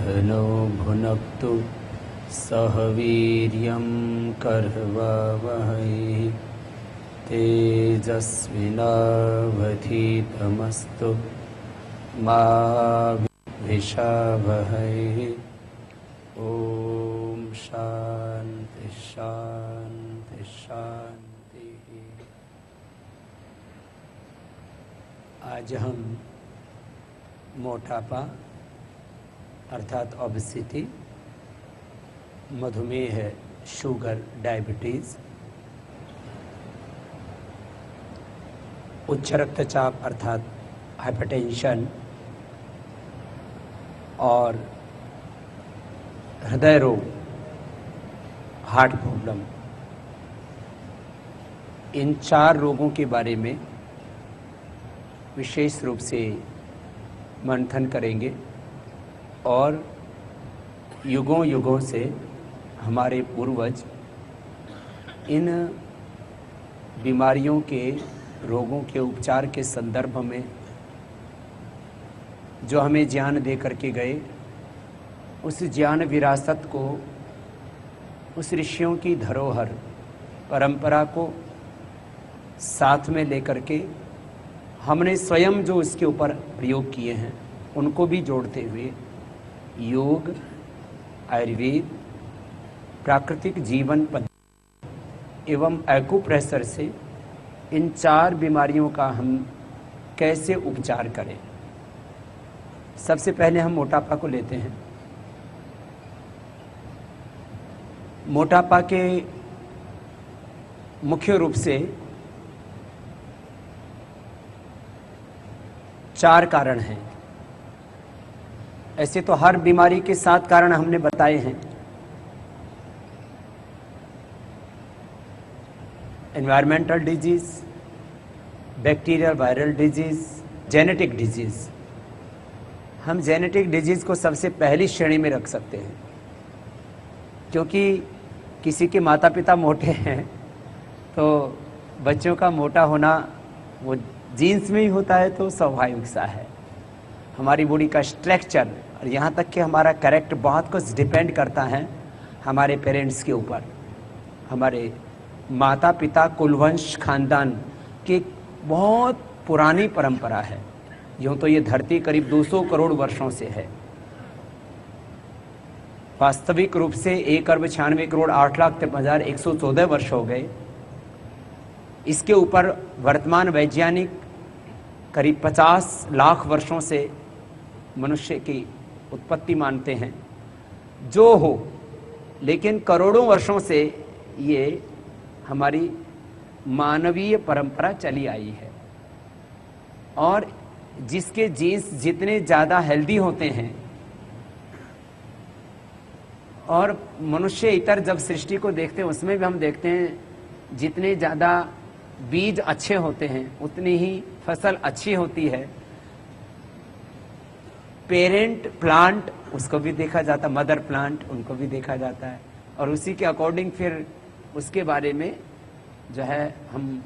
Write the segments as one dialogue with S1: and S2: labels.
S1: सहनो भुनक्तु सह वीर्यं कर्वावहै तेजस्विनावधीतमस्तु मा विद्विषावहै। ओम शांति शांति शांति। आज हम मोटापा अर्थात ओबेसिटी, मधुमेह, शुगर, डायबिटीज़, उच्च रक्तचाप अर्थात हाइपरटेंशन और हृदय रोग, हार्ट प्रॉब्लम, इन 4 रोगों के बारे में विशेष रूप से मंथन करेंगे और युगों युगों से हमारे पूर्वज इन बीमारियों के, रोगों के उपचार के संदर्भ में जो हमें ज्ञान दे करके गए, उस ज्ञान विरासत को, उस ऋषियों की धरोहर परंपरा को साथ में लेकर के हमने स्वयं जो इसके ऊपर प्रयोग किए हैं उनको भी जोड़ते हुए योग, आयुर्वेद, प्राकृतिक जीवन पद्धति एवं एक्यूप्रेशर से इन 4 बीमारियों का हम कैसे उपचार करें। सबसे पहले हम मोटापा को लेते हैं। मोटापा के मुख्य रूप से 4 कारण हैं। ऐसे तो हर बीमारी के 7 कारण हमने बताए हैं। Environmental disease, bacterial viral disease, genetic disease. हम जेनेटिक डिजीज को सबसे पहली श्रेणी में रख सकते हैं, क्योंकि किसी के माता पिता मोटे हैं तो बच्चों का मोटा होना वो जीन्स में ही होता है, तो स्वाभाविक सा है। हमारी बॉडी का स्ट्रक्चर और यहाँ तक कि हमारा कैरेक्टर बहुत कुछ डिपेंड करता है हमारे पेरेंट्स के ऊपर। हमारे माता पिता कुलवंश खानदान की बहुत पुरानी परंपरा है। यूँ तो ये धरती करीब 200 करोड़ वर्षों से है। वास्तविक रूप से 1,96,08,13,114 वर्ष हो गए। इसके ऊपर वर्तमान वैज्ञानिक करीब 50 लाख वर्षों से मनुष्य की उत्पत्ति मानते हैं। जो हो, लेकिन करोड़ों वर्षों से ये हमारी मानवीय परंपरा चली आई है। और जिसके जीन्स जितने ज़्यादा हेल्दी होते हैं, और मनुष्य इतर जब सृष्टि को देखते हैं उसमें भी हम देखते हैं जितने ज़्यादा बीज अच्छे होते हैं उतनी ही फसल अच्छी होती है। पेरेंट प्लांट उसको भी देखा जाता, मदर प्लांट उनको भी देखा जाता है, और उसी के अकॉर्डिंग फिर उसके बारे में जो है हम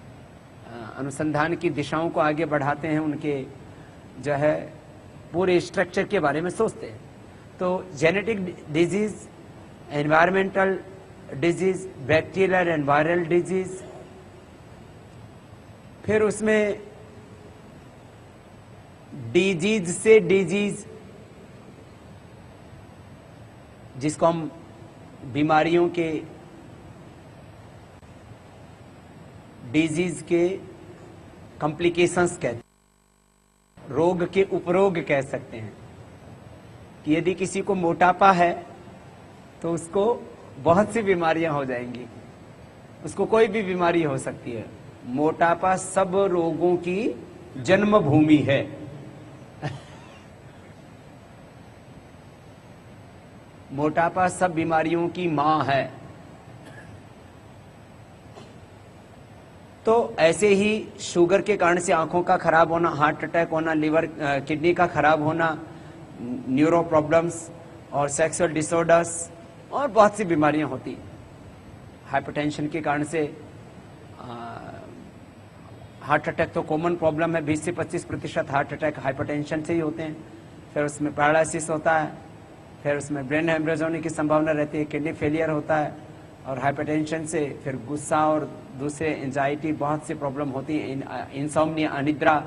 S1: अनुसंधान की दिशाओं को आगे बढ़ाते हैं, उनके जो है पूरे स्ट्रक्चर के बारे में सोचते हैं। तो genetic disease, environmental disease, bacterial and viral disease, फिर उसमें डिजीज से डिजीज, जिसको हम बीमारियों के, डिजीज के कॉम्प्लिकेशंस कहते हैं, रोग के उपरोग कह सकते हैं। कि यदि किसी को मोटापा है तो उसको बहुत सी बीमारियां हो जाएंगी, उसको कोई भी बीमारी हो सकती है। मोटापा सब रोगों की जन्मभूमि है। मोटापा सब बीमारियों की मां है। तो ऐसे ही शुगर के कारण से आंखों का खराब होना, हार्ट अटैक होना, लिवर किडनी का खराब होना, न्यूरो प्रॉब्लम्स और सेक्सुअल डिसऑर्डर्स और बहुत सी बीमारियां होती। हाइपरटेंशन के कारण से हार्ट अटैक तो कॉमन प्रॉब्लम है, 20 से 25% हार्ट अटैक हाइपरटेंशन से ही होते हैं। फिर उसमें पैरालिसिस होता है, फिर उसमें ब्रेन हेमरेज होने की संभावना रहती है, किडनी फेलियर होता है, और हाइपरटेंशन से फिर गुस्सा और दूसरे एंजाइटी, बहुत सी प्रॉब्लम होती है, इंसोम्निया, अनिद्रा,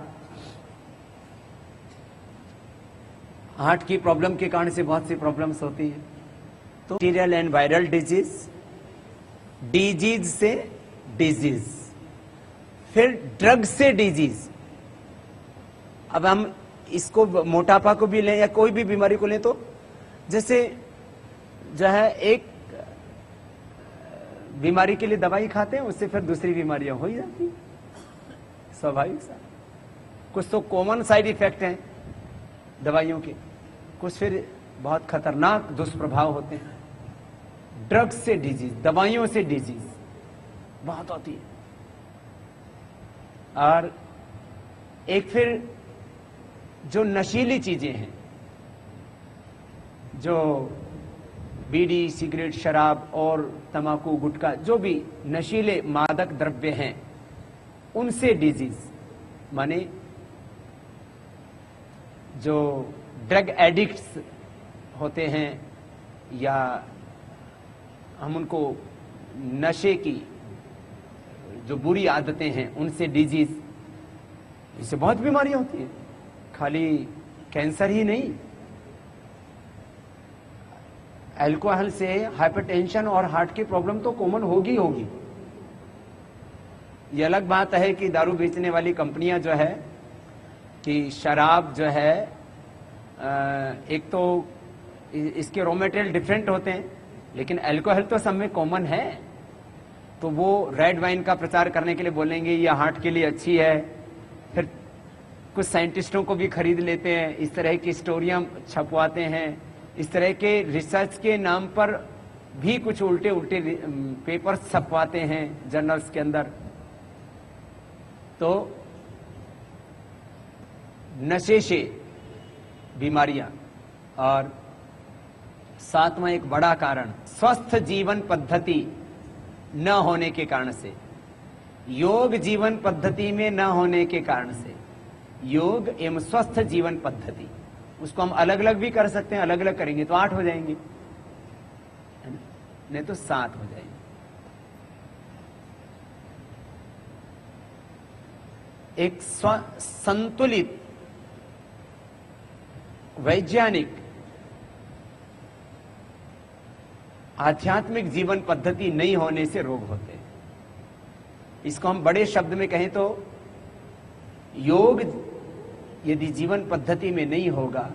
S1: हार्ट की प्रॉब्लम के कारण से बहुत सी प्रॉब्लम्स होती है। तो bacterial and viral disease, disease से डिजीज, फिर ड्रग से डिजीज। अब हम इसको मोटापा को भी लें या कोई भी बीमारी को लें, तो जैसे जो है एक बीमारी के लिए दवाई खाते हैं, उससे फिर दूसरी बीमारियां हो ही जाती, स्वाभाविक सा। कुछ तो कॉमन साइड इफेक्ट हैं दवाइयों के, कुछ फिर बहुत खतरनाक दुष्प्रभाव होते हैं। ड्रग्स से डिजीज, दवाइयों से डिजीज बहुत होती है। और एक फिर जो नशीली चीजें हैं, जो बीड़ी, सिगरेट, शराब और तंबाकू, गुटखा, जो भी नशीले मादक द्रव्य हैं, उनसे डिजीज, माने जो ड्रग एडिक्ट्स होते हैं या हम उनको नशे की जो बुरी आदतें हैं, उनसे डिजीज। इससे बहुत बीमारियां होती हैं, खाली कैंसर ही नहीं, अल्कोहल से हाइपरटेंशन और हार्ट की प्रॉब्लम तो कॉमन होगी होगी। ये अलग बात है कि दारू बेचने वाली कंपनियां जो है कि शराब जो है, एक तो इसके रॉ मटेरियल डिफरेंट होते हैं, लेकिन अल्कोहल तो सब में कॉमन है। तो वो रेड वाइन का प्रचार करने के लिए बोलेंगे ये हार्ट के लिए अच्छी है, फिर कुछ साइंटिस्टों को भी खरीद लेते हैं, इस तरह की स्टोरियां छपवाते हैं, इस तरह के रिसर्च के नाम पर भी कुछ उल्टे उल्टे पेपर्स छपवाते हैं जर्नल्स के अंदर। तो नशे से बीमारियां, और सातवां एक बड़ा कारण स्वस्थ जीवन पद्धति न होने के कारण से, योग जीवन पद्धति में न होने के कारण से, योग एवं स्वस्थ जीवन पद्धति, उसको हम अलग अलग भी कर सकते हैं, अलग अलग करेंगे तो 8 हो जाएंगे, नहीं तो 7 हो जाएंगे। एक संतुलित वैज्ञानिक आध्यात्मिक जीवन पद्धति नहीं होने से रोग होते हैं। इसको हम बड़े शब्द में कहें तो योग यदि जीवन पद्धति में नहीं होगा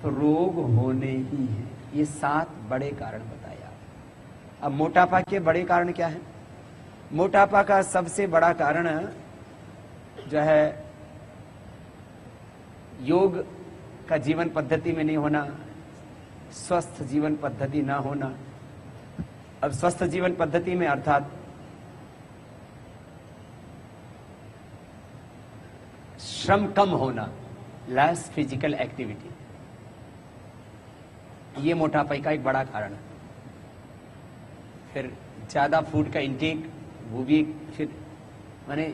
S1: तो रोग होने ही है। ये 7 बड़े कारण बताए आप। अब मोटापा के बड़े कारण क्या है? मोटापा का सबसे बड़ा कारण जो है योग का जीवन पद्धति में नहीं होना, स्वस्थ जीवन पद्धति ना होना। अब स्वस्थ जीवन पद्धति में अर्थात श्रम कम होना, लेस फिजिकल एक्टिविटी, ये मोटापे का एक बड़ा कारण है। फिर ज्यादा फूड का इंटेक, वो भी फिर माने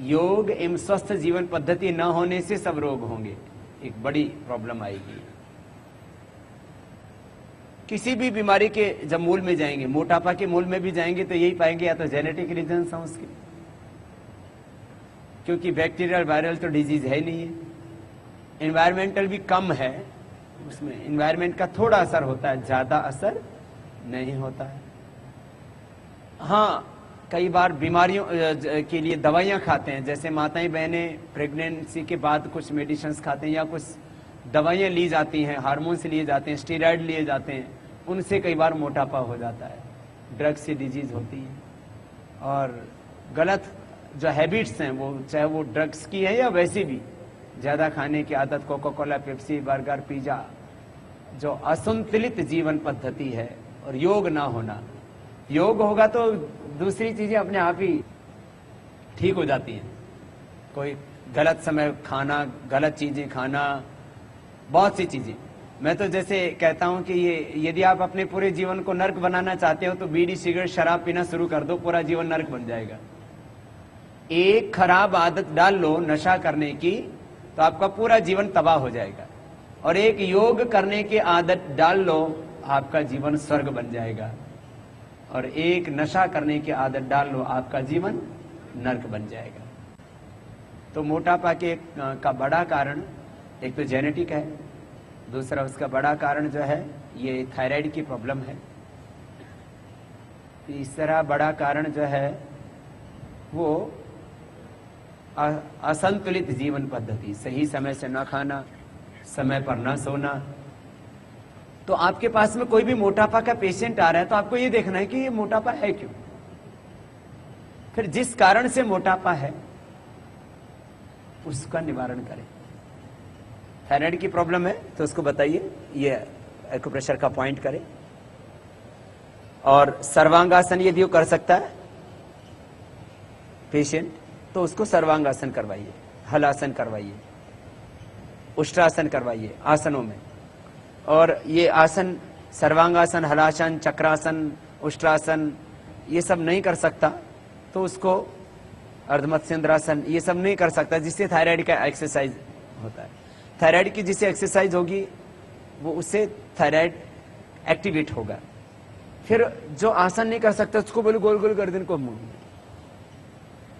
S1: योग एवं स्वस्थ जीवन पद्धति न होने से सब रोग होंगे, एक बड़ी प्रॉब्लम आएगी। किसी भी बीमारी के जब मूल में जाएंगे, मोटापा के मूल में भी जाएंगे तो यही पाएंगे या तो जेनेटिक रीजंस हैं उसके, क्योंकि बैक्टीरियल वायरल तो डिजीज है नहीं है। एनवायरमेंटल भी कम है, उसमें एनवायरमेंट का थोड़ा असर होता है, ज्यादा असर नहीं होता है। हाँ, कई बार बीमारियों के लिए दवाइयां खाते हैं, जैसे माताएं बहनें प्रेगनेंसी के बाद कुछ मेडिसिन खाते हैं या कुछ दवाइयां ली जाती हैं, हार्मोन्स लिए जाते हैं, स्टेरॉइड लिए जाते हैं, उनसे कई बार मोटापा हो जाता है। ड्रग से डिजीज होती है। और गलत जो हैबिट्स हैं, वो चाहे वो ड्रग्स की है या वैसे भी ज्यादा खाने की आदत, Coca Cola, Pepsi, burger, pizza, जो असंतुलित जीवन पद्धति है, और योग ना होना। योग होगा तो दूसरी चीजें अपने आप ही ठीक हो जाती हैं। कोई गलत समय खाना, गलत चीजें खाना, बहुत सी चीजें। मैं तो जैसे कहता हूं कि ये यदि आप अपने पूरे जीवन को नर्क बनाना चाहते हो तो बीड़ी, सिगरेट, शराब पीना शुरू कर दो, पूरा जीवन नर्क बन जाएगा। एक खराब आदत डाल लो नशा करने की तो आपका पूरा जीवन तबाह हो जाएगा। और एक योग करने की आदत डाल लो, आपका जीवन स्वर्ग बन जाएगा। और एक नशा करने की आदत डाल लो, आपका जीवन नर्क बन जाएगा। तो मोटापा का बड़ा कारण एक तो जेनेटिक है, दूसरा उसका बड़ा कारण जो है ये थायराइड की प्रॉब्लम है, तीसरा बड़ा कारण जो है वो असंतुलित जीवन पद्धति, सही समय से न खाना, समय पर न सोना। तो आपके पास में कोई भी मोटापा का पेशेंट आ रहा है तो आपको ये देखना है कि ये मोटापा है क्यों, फिर जिस कारण से मोटापा है उसका निवारण करें। थायराइड की प्रॉब्लम है तो उसको बताइए, ये एक्यूप्रेशर का पॉइंट करें। और सर्वांगासन यदि वो कर सकता है पेशेंट तो उसको सर्वांगासन करवाइए, हलासन करवाइए, उष्ट्रासन करवाइए आसनों में। और ये आसन सर्वांगासन, हलासन, चक्रासन, उष्ट्रासन ये सब नहीं कर सकता तो उसको अर्धमत्स्येंद्रासन ये सब नहीं कर सकता, जिससे थायराइड का एक्सरसाइज होता है। थायराइड की जिससे एक्सरसाइज होगी वो उससे थायराइड एक्टिवेट होगा। फिर जो आसन नहीं कर सकता उसको बोलो गोल गोल गर्दन को मुड़,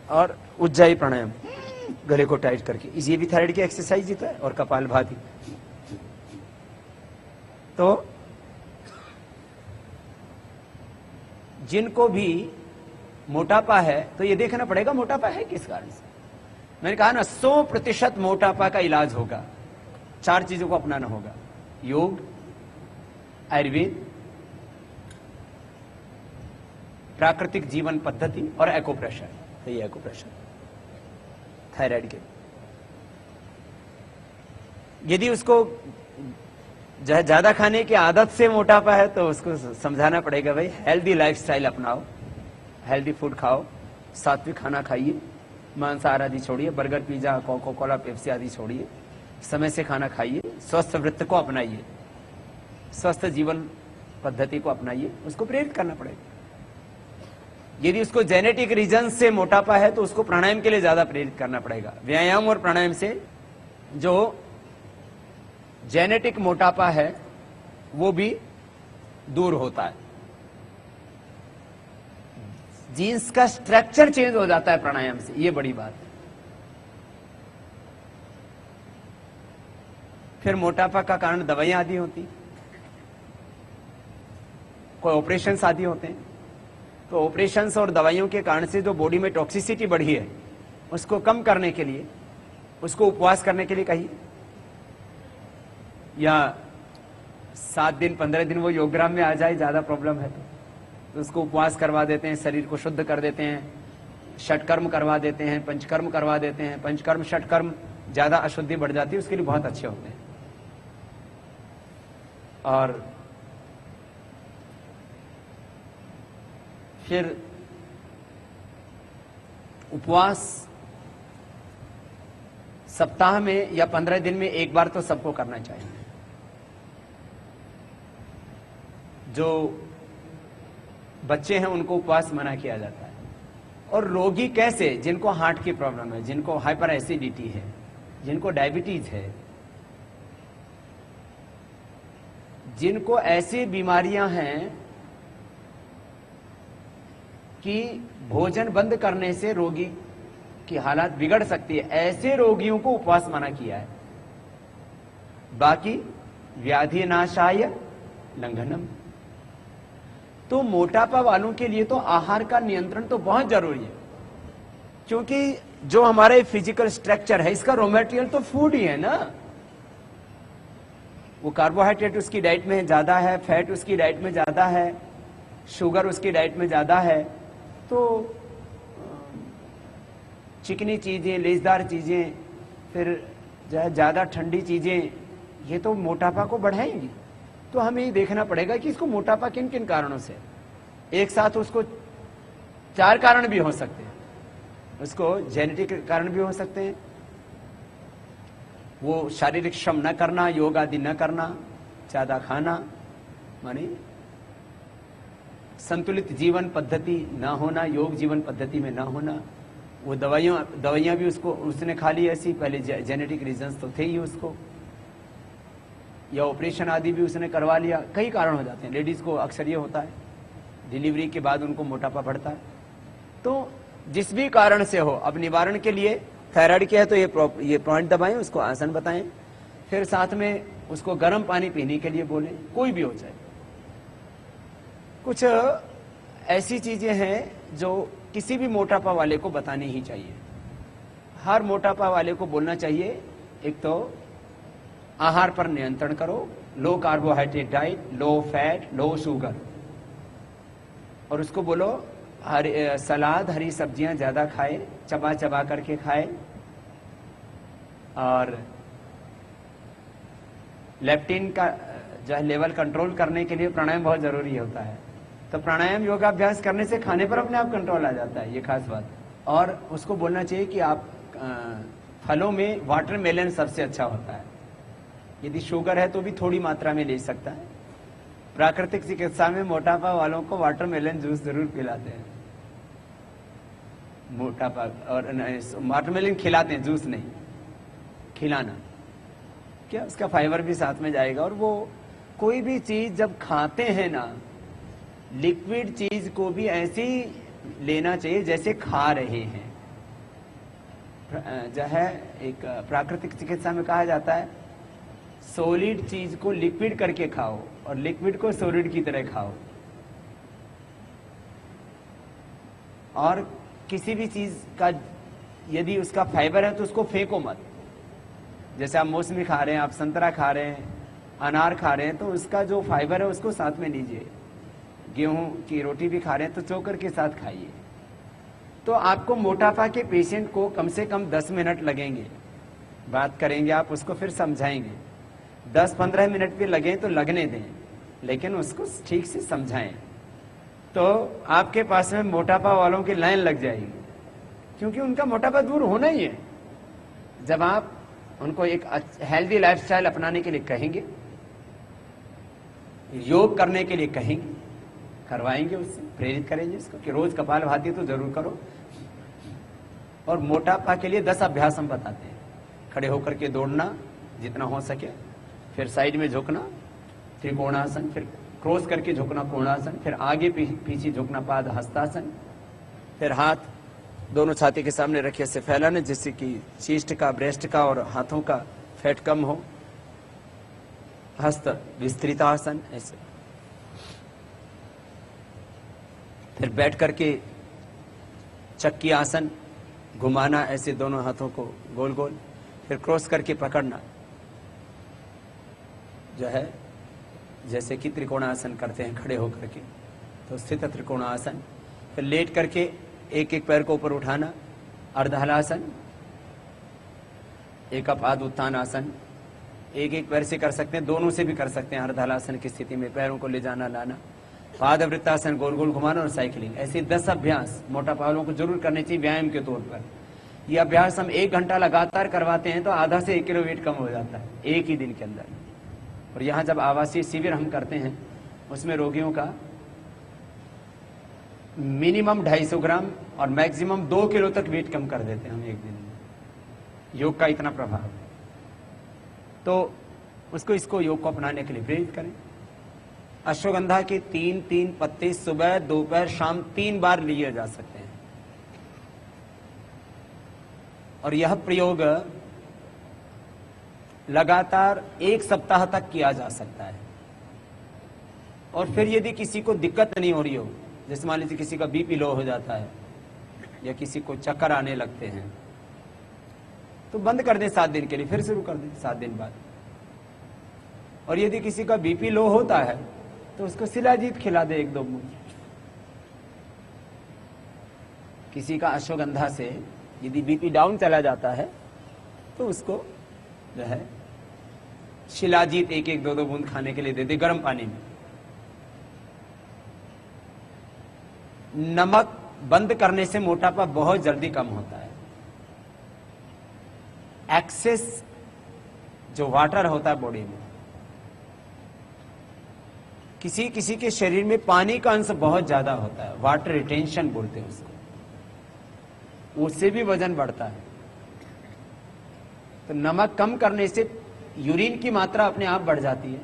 S1: और उज्जाई प्राणायाम गले को टाइट करके, ये भी थायराइड की एक्सरसाइज होता है। और कपालभाति। तो जिनको भी मोटापा है तो ये देखना पड़ेगा मोटापा है किस कारण से। मैंने कहा ना 100% मोटापा का इलाज होगा, 4 चीजों को अपनाना होगा: योग, आयुर्वेद, प्राकृतिक जीवन पद्धति और एक्यूप्रेशर। तो ये एक्यूप्रेशर थायराइड के। यदि उसको ज्यादा खाने की आदत से मोटापा है तो उसको समझाना पड़ेगा भाई हेल्दी लाइफस्टाइल अपनाओ, हेल्दी फूड खाओ, सात्विक खाना खाइए, मांसाहार आदि छोड़िए, burger, pizza, Coca Cola, Pepsi आदि छोड़िए, समय से खाना खाइए, स्वस्थ वृत्त को अपनाइए, स्वस्थ जीवन पद्धति को अपनाइए। उसको प्रेरित करना पड़ेगा। यदि उसको जेनेटिक रीजन से मोटापा है तो उसको प्राणायाम के लिए ज्यादा प्रेरित करना पड़ेगा। व्यायाम और प्राणायाम से जो जेनेटिक मोटापा है वो भी दूर होता है। जीन्स का स्ट्रक्चर चेंज हो जाता है प्राणायाम से, ये बड़ी बात है। फिर मोटापा का कारण दवाइयां आदि होती, कोई ऑपरेशंस आदि होते हैं। तो ऑपरेशंस और दवाइयों के कारण से जो बॉडी में टॉक्सिसिटी बढ़ी है उसको कम करने के लिए उसको उपवास करने के लिए कहिए, या 7 दिन 15 दिन वो योगग्राम में आ जाए, ज्यादा प्रॉब्लम है तो उसको उपवास करवा देते हैं, शरीर को शुद्ध कर देते हैं, षटकर्म करवा देते हैं, पंचकर्म करवा देते हैं। पंचकर्म षटकर्म ज्यादा अशुद्धि बढ़ जाती है, उसके लिए बहुत अच्छे होते हैं। और फिर उपवास सप्ताह में या 15 दिन में एक बार तो सबको करना चाहिए। जो बच्चे हैं उनको उपवास मना किया जाता है। और रोगी कैसे? जिनको हार्ट की प्रॉब्लम है, जिनको हाइपर एसिडिटी है, जिनको डायबिटीज है, जिनको ऐसी बीमारियां हैं कि भोजन बंद करने से रोगी की हालत बिगड़ सकती है, ऐसे रोगियों को उपवास मना किया है। बाकी व्याधि नाशाय लंघनम। तो मोटापा वालों के लिए तो आहार का नियंत्रण तो बहुत जरूरी है, क्योंकि जो हमारे फिजिकल स्ट्रक्चर है इसका रॉ मटेरियल तो फूड ही है ना। वो कार्बोहाइड्रेट उसकी डाइट में ज्यादा है, फैट उसकी डाइट में ज्यादा है, शुगर उसकी डाइट में ज्यादा है। तो चिकनी चीजें, लेजदार चीजें, फिर जो है ज्यादा ठंडी चीजें, ये तो मोटापा को बढ़ाएंगी। तो हमें ये देखना पड़ेगा कि इसको मोटापा किन किन कारणों से। एक साथ उसको 4 कारण भी हो सकते हैं। उसको जेनेटिक कारण भी हो सकते हैं, वो शारीरिक श्रम न करना, योग आदि न करना, ज्यादा खाना, माने संतुलित जीवन पद्धति ना होना, योग जीवन पद्धति में ना होना। वो दवाइयां भी उसने खा ली ऐसी, पहले जेनेटिक रीजंस तो थे ही उसको। या ऑपरेशन आदि भी उसने करवा लिया, कई कारण हो जाते हैं। लेडीज को अक्सर ये होता है डिलीवरी के बाद उनको मोटापा बढ़ता है। तो जिस भी कारण से हो, अब निवारण के लिए थायराइड के है तो ये पॉइंट दबाएं, उसको आसन बताएं, फिर साथ में उसको गर्म पानी पीने के लिए बोलें, कोई भी हो जाए। कुछ ऐसी चीजें हैं जो किसी भी मोटापा वाले को बतानी ही चाहिए। हर मोटापा वाले को बोलना चाहिए, एक तो आहार पर नियंत्रण करो, लो carbohydrate diet, low fat, low sugar, और उसको बोलो सलाद, हरी सब्जियां ज्यादा खाए, चबा चबा करके खाए, और लेप्टिन का जो है लेवल कंट्रोल करने के लिए प्राणायाम बहुत जरूरी होता है। तो प्राणायाम योगाभ्यास करने से खाने पर अपने आप कंट्रोल आ जाता है, ये खास बात। और उसको बोलना चाहिए कि आप फलों में वाटरमेलन सबसे अच्छा होता है। यदि शुगर है तो भी थोड़ी मात्रा में ले सकता है। प्राकृतिक चिकित्सा में मोटापा वालों को वाटरमेलन जूस जरूर पिलाते हैं, मोटापा, और वाटरमेलन खिलाते हैं, जूस नहीं, खिलाना क्या, उसका फाइबर भी साथ में जाएगा। और वो कोई भी चीज जब खाते हैं ना, लिक्विड चीज को भी ऐसे ही लेना चाहिए जैसे खा रहे हैं। जो है एक प्राकृतिक चिकित्सा में कहा जाता है, सॉलिड चीज को लिक्विड करके खाओ और लिक्विड को सॉलिड की तरह खाओ। और किसी भी चीज का यदि उसका फाइबर है तो उसको फेंको मत। जैसे आप मौसमी खा रहे हैं, आप संतरा खा रहे हैं, अनार खा रहे हैं, तो उसका जो फाइबर है उसको साथ में लीजिए। गेहूं की रोटी भी खा रहे हैं तो चोकर के साथ खाइए। तो आपको मोटापा के पेशेंट को कम से कम 10 मिनट लगेंगे, बात करेंगे आप, उसको फिर समझाएंगे। 10-15 मिनट भी लगे तो लगने दें, लेकिन उसको ठीक से समझाएं। तो आपके पास में मोटापा वालों की लाइन लग जाएगी, क्योंकि उनका मोटापा दूर होना ही है। जब आप उनको एक हेल्दी लाइफस्टाइल अपनाने के लिए कहेंगे, योग करने के लिए कहेंगे, करवाएंगे, उससे प्रेरित करेंगे उसको कि रोज कपालभाति तो जरूर करो। और मोटापा के लिए 10 अभ्यास हम बताते हैं। खड़े होकर के दौड़ना जितना हो सके, फिर साइड में झुकना त्रिकोणासन, फिर क्रॉस करके झुकना कोणासन, फिर आगे पीछे झुकना पाद हस्तासन, फिर हाथ दोनों छाती के सामने रखिए, ऐसे फैलाने जिससे कि चीस्ट का, ब्रेस्ट का और हाथों का फैट कम हो। हस्त विस्तृतासन ऐसे, फिर बैठ करके चक्की आसन, घुमाना ऐसे दोनों हाथों को गोल गोल, फिर क्रॉस करके पकड़ना, जो है जैसे कि त्रिकोणासन करते हैं खड़े होकर के, तो स्थित त्रिकोणासन। फिर लेट करके एक एक पैर को ऊपर उठाना, अर्धहलासन, एक पाद उत्थान आसन, एक एक पैर से कर सकते हैं, दोनों से भी कर सकते हैं। अर्धहलासन की स्थिति में पैरों को ले जाना लाना, पाद वृत्तासन गोल गोल घुमाना, और साइकिलिंग। ऐसे 10 अभ्यास मोटापा वालों को जरूर करने चाहिए व्यायाम के तौर पर। ये अभ्यास हम 1 घंटा लगातार करवाते हैं तो आधा से 1 किलो वेट कम हो जाता है एक ही दिन के अंदर। और यहाँ जब आवासीय शिविर हम करते हैं, उसमें रोगियों का मिनिमम 250 ग्राम और मैक्सिमम 2 किलो तक वेट कम कर देते हैं हम एक दिन में। योग का इतना प्रभाव है, तो इसको योग को अपनाने के लिए प्रेरित करें। अश्वगंधा के 3-3 पत्ते सुबह, दोपहर, शाम 3 बार लिए जा सकते हैं। और यह प्रयोग लगातार 1 सप्ताह तक किया जा सकता है। और फिर यदि किसी को दिक्कत नहीं हो रही हो, जैसे मान लीजिए किसी का बीपी लो हो जाता है या किसी को चक्कर आने लगते हैं, तो बंद कर दें 7 दिन के लिए, फिर शुरू कर दें 7 दिन बाद। और यदि किसी का बीपी लो होता है तो उसको शिलाजीत खिला दे 1-2 बूंद। किसी का अश्वगंधा से यदि बीपी डाउन चला जाता है तो उसको जो है शिलाजीत 1-1, 2-2 बूंद खाने के लिए दे दे गर्म पानी में। नमक बंद करने से मोटापा बहुत जल्दी कम होता है। एक्सेस जो वाटर होता है बॉडी में, किसी किसी के शरीर में पानी का अंश बहुत ज्यादा होता है, वाटर रिटेंशन बोलते हैं उसको, उससे भी वजन बढ़ता है। तो नमक कम करने से यूरिन की मात्रा अपने आप बढ़ जाती है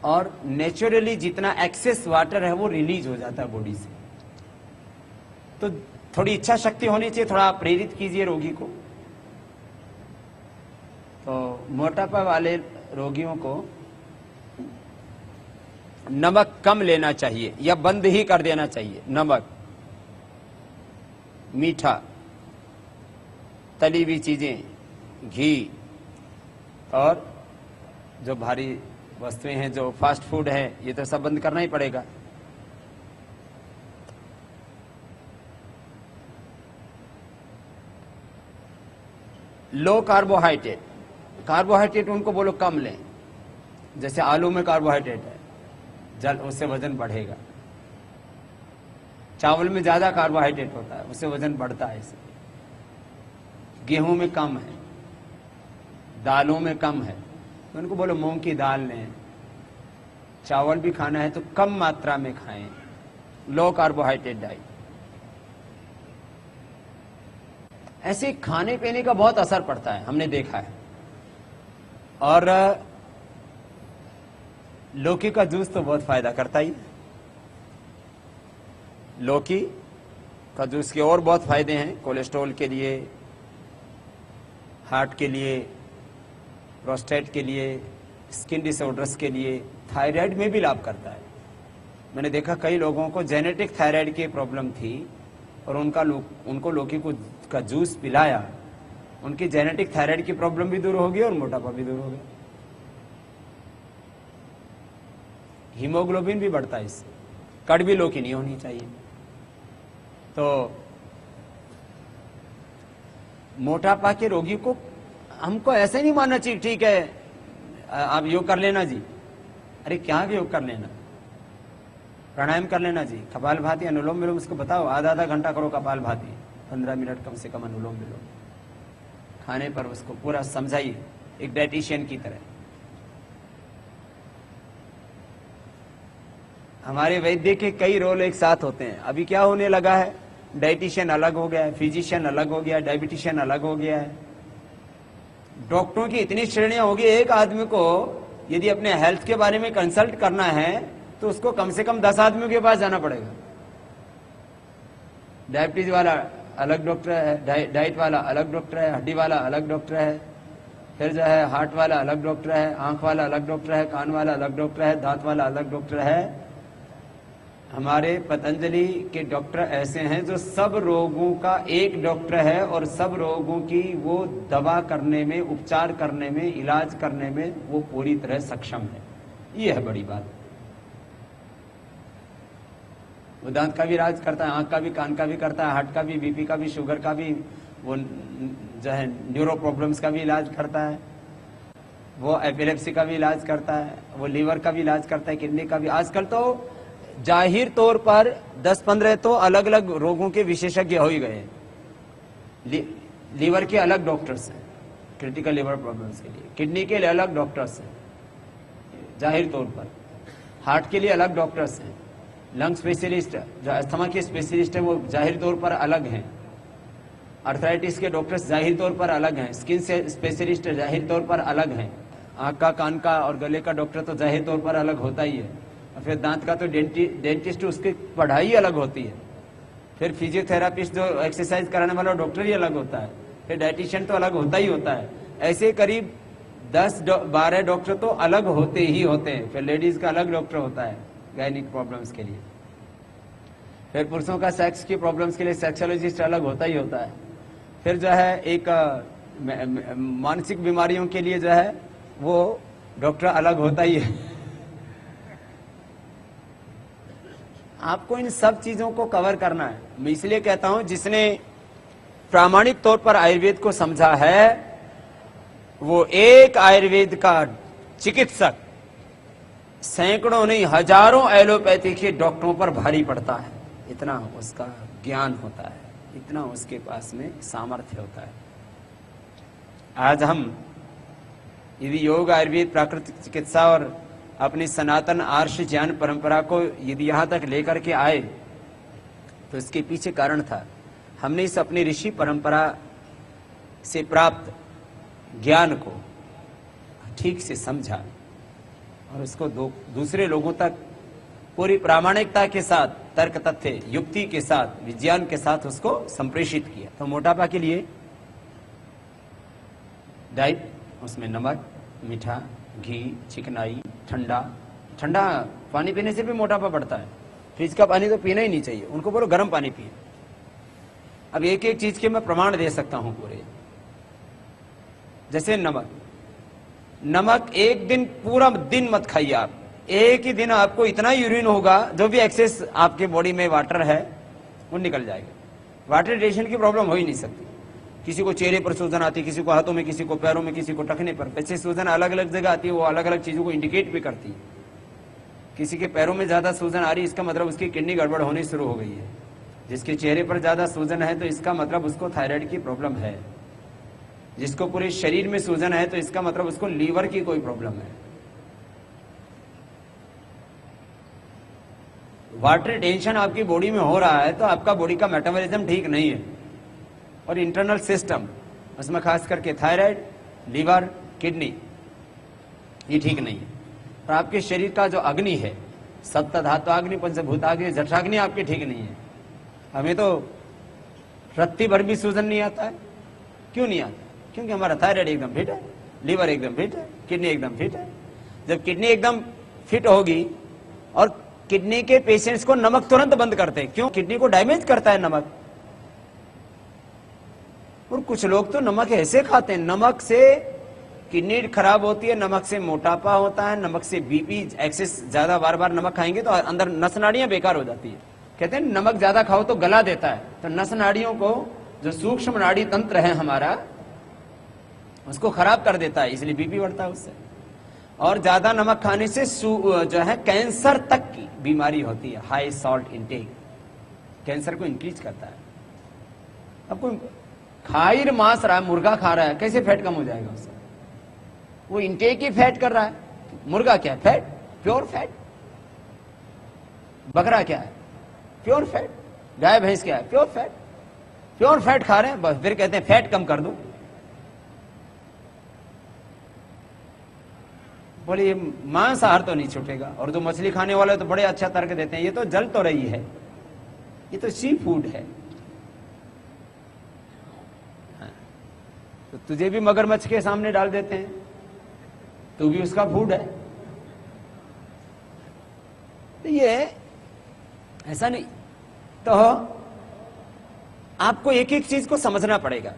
S1: और नेचुरली जितना एक्सेस वाटर है वो रिलीज हो जाता है बॉडी से। तो थोड़ी इच्छा शक्ति होनी चाहिए, थोड़ा प्रेरित कीजिए रोगी को। तो मोटापा वाले रोगियों को नमक कम लेना चाहिए या बंद ही कर देना चाहिए। नमक, मीठा, तली हुई चीजें, घी और जो भारी वस्तुएं हैं, जो फास्ट फूड है, ये तो सब बंद करना ही पड़ेगा। लो कार्बोहाइड्रेट, कार्बोहाइड्रेट उनको बोलो कम लें। जैसे आलू में कार्बोहाइड्रेट है, जल उससे वजन बढ़ेगा। चावल में ज्यादा कार्बोहाइड्रेट होता है, उससे वजन बढ़ता है। इसे गेहूं में कम है, दालों में कम है, तो उनको बोलो मूंग की दाल लें। चावल भी खाना है तो कम मात्रा में खाएं, लो कार्बोहाइड्रेट डाइट। ऐसे खाने पीने का बहुत असर पड़ता है, हमने देखा है। और लौकी का जूस तो बहुत फायदा करता ही। लौकी का जूस के और बहुत फायदे हैं, कोलेस्ट्रॉल के लिए, हार्ट के लिए, प्रोस्टेट के लिए, स्किन डिसऑर्डर्स के लिए, थायराइड में भी लाभ करता है। मैंने देखा कई लोगों को जेनेटिक थायराइड की प्रॉब्लम थी और उनको लौकी का जूस पिलाया, उनकी जेनेटिक थायराइड की प्रॉब्लम भी दूर हो गई और मोटापा भी दूर हो गया। हीमोग्लोबिन भी बढ़ता है इससे। कड़वी लौकी नहीं होनी चाहिए। तो मोटापा के रोगी को हमको ऐसे नहीं मानना चाहिए ठीक है आप योग कर लेना जी। अरे क्या योग कर लेना, प्राणायाम कर लेना जी, कपालभाति, अनुलोम विलोम, उसको बताओ आधा घंटा करो कपालभाति, 15 मिनट कम से कम अनुलोम विलोम। खाने पर उसको पूरा समझाइए एक डाइटिशियन की तरह। हमारे वैद्य के कई रोल एक साथ होते हैं। अभी क्या होने लगा है, डाइटिशियन अलग हो गया है, फिजिशियन अलग हो गया है, डायबिटिशियन अलग हो गया है, डॉक्टरों की इतनी श्रेणियां होगी। एक आदमी को यदि अपने हेल्थ के बारे में कंसल्ट करना है तो उसको कम से कम 10 आदमियों के पास जाना पड़ेगा। डायबिटीज वाला अलग डॉक्टर है, डाइट वाला अलग डॉक्टर है, हड्डी वाला अलग डॉक्टर है, फिर जो है हार्ट वाला अलग डॉक्टर है, आंख वाला अलग डॉक्टर है, कान वाला अलग डॉक्टर है, दांत वाला अलग डॉक्टर है। हमारे पतंजलि के डॉक्टर ऐसे हैं जो सब रोगों का एक डॉक्टर है और सब रोगों की वो दवा करने में, उपचार करने में, इलाज करने में वो पूरी तरह सक्षम है। ये है बड़ी बात। वो दांत का भी इलाज करता है, आंख का भी, कान का भी करता है, हार्ट का भी, बीपी का भी, शुगर का भी, वो जो है न्यूरो प्रॉब्लम्स का भी इलाज करता है, वो एपिलेप्सी का भी इलाज करता है, वो लीवर का भी इलाज करता है, किडनी का भी। आजकल तो जाहिर तौर पर 10-15 तो अलग अलग रोगों के विशेषज्ञ हो ही गए। लीवर के अलग डॉक्टर्स हैं क्रिटिकल लिवर प्रॉब्लम्स के लिए, किडनी के लिए अलग डॉक्टर्स हैं जाहिर तौर पर, हार्ट के लिए अलग डॉक्टर्स हैं, लंग स्पेशलिस्ट, जो अस्थमा के स्पेशलिस्ट है वो जाहिर तौर पर अलग हैं, अर्थराइटिस के डॉक्टर्स जाहिर तौर पर अलग हैं, स्किन से स्पेशलिस्ट जाहिर तौर पर अलग हैं, आंख का, कान का और गले का डॉक्टर तो जाहिर तौर पर अलग होता ही है, और फिर दांत का तो डेंटिस्ट, उसकी पढ़ाई अलग होती है, फिर फिजियोथेरापिस्ट जो एक्सरसाइज कराने वाला डॉक्टर ही अलग होता है, फिर डाइटिशियन तो अलग होता ही होता है। ऐसे करीब 10-12 डॉक्टर तो अलग होते ही होते हैं। फिर लेडीज का अलग डॉक्टर होता है गायनिक प्रॉब्लम्स के लिए, फिर पुरुषों का सेक्स की प्रॉब्लम्स के लिए सेक्सोलॉजिस्ट अलग होता ही होता है, फिर जो है एक मानसिक बीमारियों के लिए जो है वो डॉक्टर अलग होता ही है। आपको इन सब चीजों को कवर करना है। मैं इसलिए कहता हूं जिसने प्रामाणिक तौर पर आयुर्वेद को समझा है वो एक आयुर्वेद का चिकित्सक सैकड़ों नहीं हजारों एलोपैथी के डॉक्टरों पर भारी पड़ता है। इतना उसका ज्ञान होता है, इतना उसके पास में सामर्थ्य होता है। आज हम यदि योग, आयुर्वेद, प्राकृतिक चिकित्सा और अपनी सनातन आर्ष ज्ञान परंपरा को यदि यहां तक लेकर के आए तो इसके पीछे कारण था। हमने इस अपनी ऋषि परंपरा से प्राप्त ज्ञान को ठीक से समझा और उसको दूसरे लोगों तक पूरी प्रामाणिकता के साथ, तर्क तथ्य युक्ति के साथ, विज्ञान के साथ उसको संप्रेषित किया। तो मोटापा के लिए डाइट, उसमें नमक, मीठा, घी, चिकनाई, ठंडा पानी पीने से भी मोटापा बढ़ता है। फ्रिज का पानी तो पीना ही नहीं चाहिए, उनको बोलो गर्म पानी पिए। अब एक एक चीज के मैं प्रमाण दे सकता हूं पूरे। जैसे नमक एक दिन, पूरा दिन मत खाइए आप। एक ही दिन आपको इतना यूरिन होगा, जो भी एक्सेस आपके बॉडी में वाटर है वो निकल जाएगा। वाटर रिटेंशन की प्रॉब्लम हो ही नहीं सकती। किसी को चेहरे पर सूजन आती है, किसी को हाथों में, किसी को पैरों में, किसी को टखने पर। वैसे सूजन अलग अलग जगह आती है, वो अलग अलग चीजों को इंडिकेट भी करती है। किसी के पैरों में ज्यादा सूजन आ रही है, इसका मतलब उसकी किडनी गड़बड़ होनी शुरू हो गई है। जिसके चेहरे पर ज्यादा सूजन है तो इसका मतलब उसको थायराइड की प्रॉब्लम है। जिसको पूरे शरीर में सूजन है तो इसका मतलब उसको लीवर की कोई प्रॉब्लम है। वाटर रिटेंशन आपकी बॉडी में हो रहा है तो आपका बॉडी का मेटाबॉलिज्म ठीक नहीं है, और इंटरनल सिस्टम, उसमें खास करके थायराइड, लीवर, किडनी, ये ठीक नहीं है। और आपके शरीर का जो अग्नि है, सप्त धात्वाग्नि, पंचभूताग्नि, जठराग्नि आपके ठीक नहीं है। हमें तो रत्ती भर भी सूजन नहीं आता है। क्यों नहीं आता? क्योंकि हमारा थायराइड एकदम फिट है, लीवर एकदम फिट है, किडनी एकदम फिट है। जब किडनी एकदम फिट होगी, और किडनी के पेशेंट्स को नमक तुरंत बंद करते हैं। क्यों? किडनी को डैमेज करता है नमक। और कुछ लोग तो नमक ऐसे खाते हैं, नमक से किडनी खराब होती है, नमक से मोटापा होता है, नमक से बीपी एक्सेस, ज्यादा बार बार नमक खाएंगे तो अंदर नस नाड़ियां बेकार हो जाती है। कहते हैं नमक ज्यादा खाओ तो गला देता है, तो नस नाड़ियों को, जो सूक्ष्म नाड़ी तंत्र है हमारा, उसको खराब कर देता है, इसलिए बीपी बढ़ता है उससे। और ज्यादा नमक खाने से जो है कैंसर तक की बीमारी होती है। हाई सॉल्ट इंटेक कैंसर को इंक्रीज करता है। अब कोई खाइर मांस रहा है, मुर्गा खा रहा है, कैसे फैट कम हो जाएगा उससे? वो इंटेक ही फैट कर रहा है। मुर्गा क्या है? Fat, pure fat. बकरा क्या है? Pure fat. गाय भैंस क्या है? Pure fat. प्योर फैट खा रहे हैं, बस फिर कहते हैं फैट कम कर दो। बोले ये मांसाहार तो नहीं छूटेगा। और जो मछली खाने वाले तो बड़े अच्छा तर्क देते हैं, ये तो जल तो रही है, ये तो सी फूड है। तो तुझे भी मगरमच्छ के सामने डाल देते हैं, तू भी उसका फूड है। तो ये ऐसा नहीं। तो आपको एक एक चीज को समझना पड़ेगा।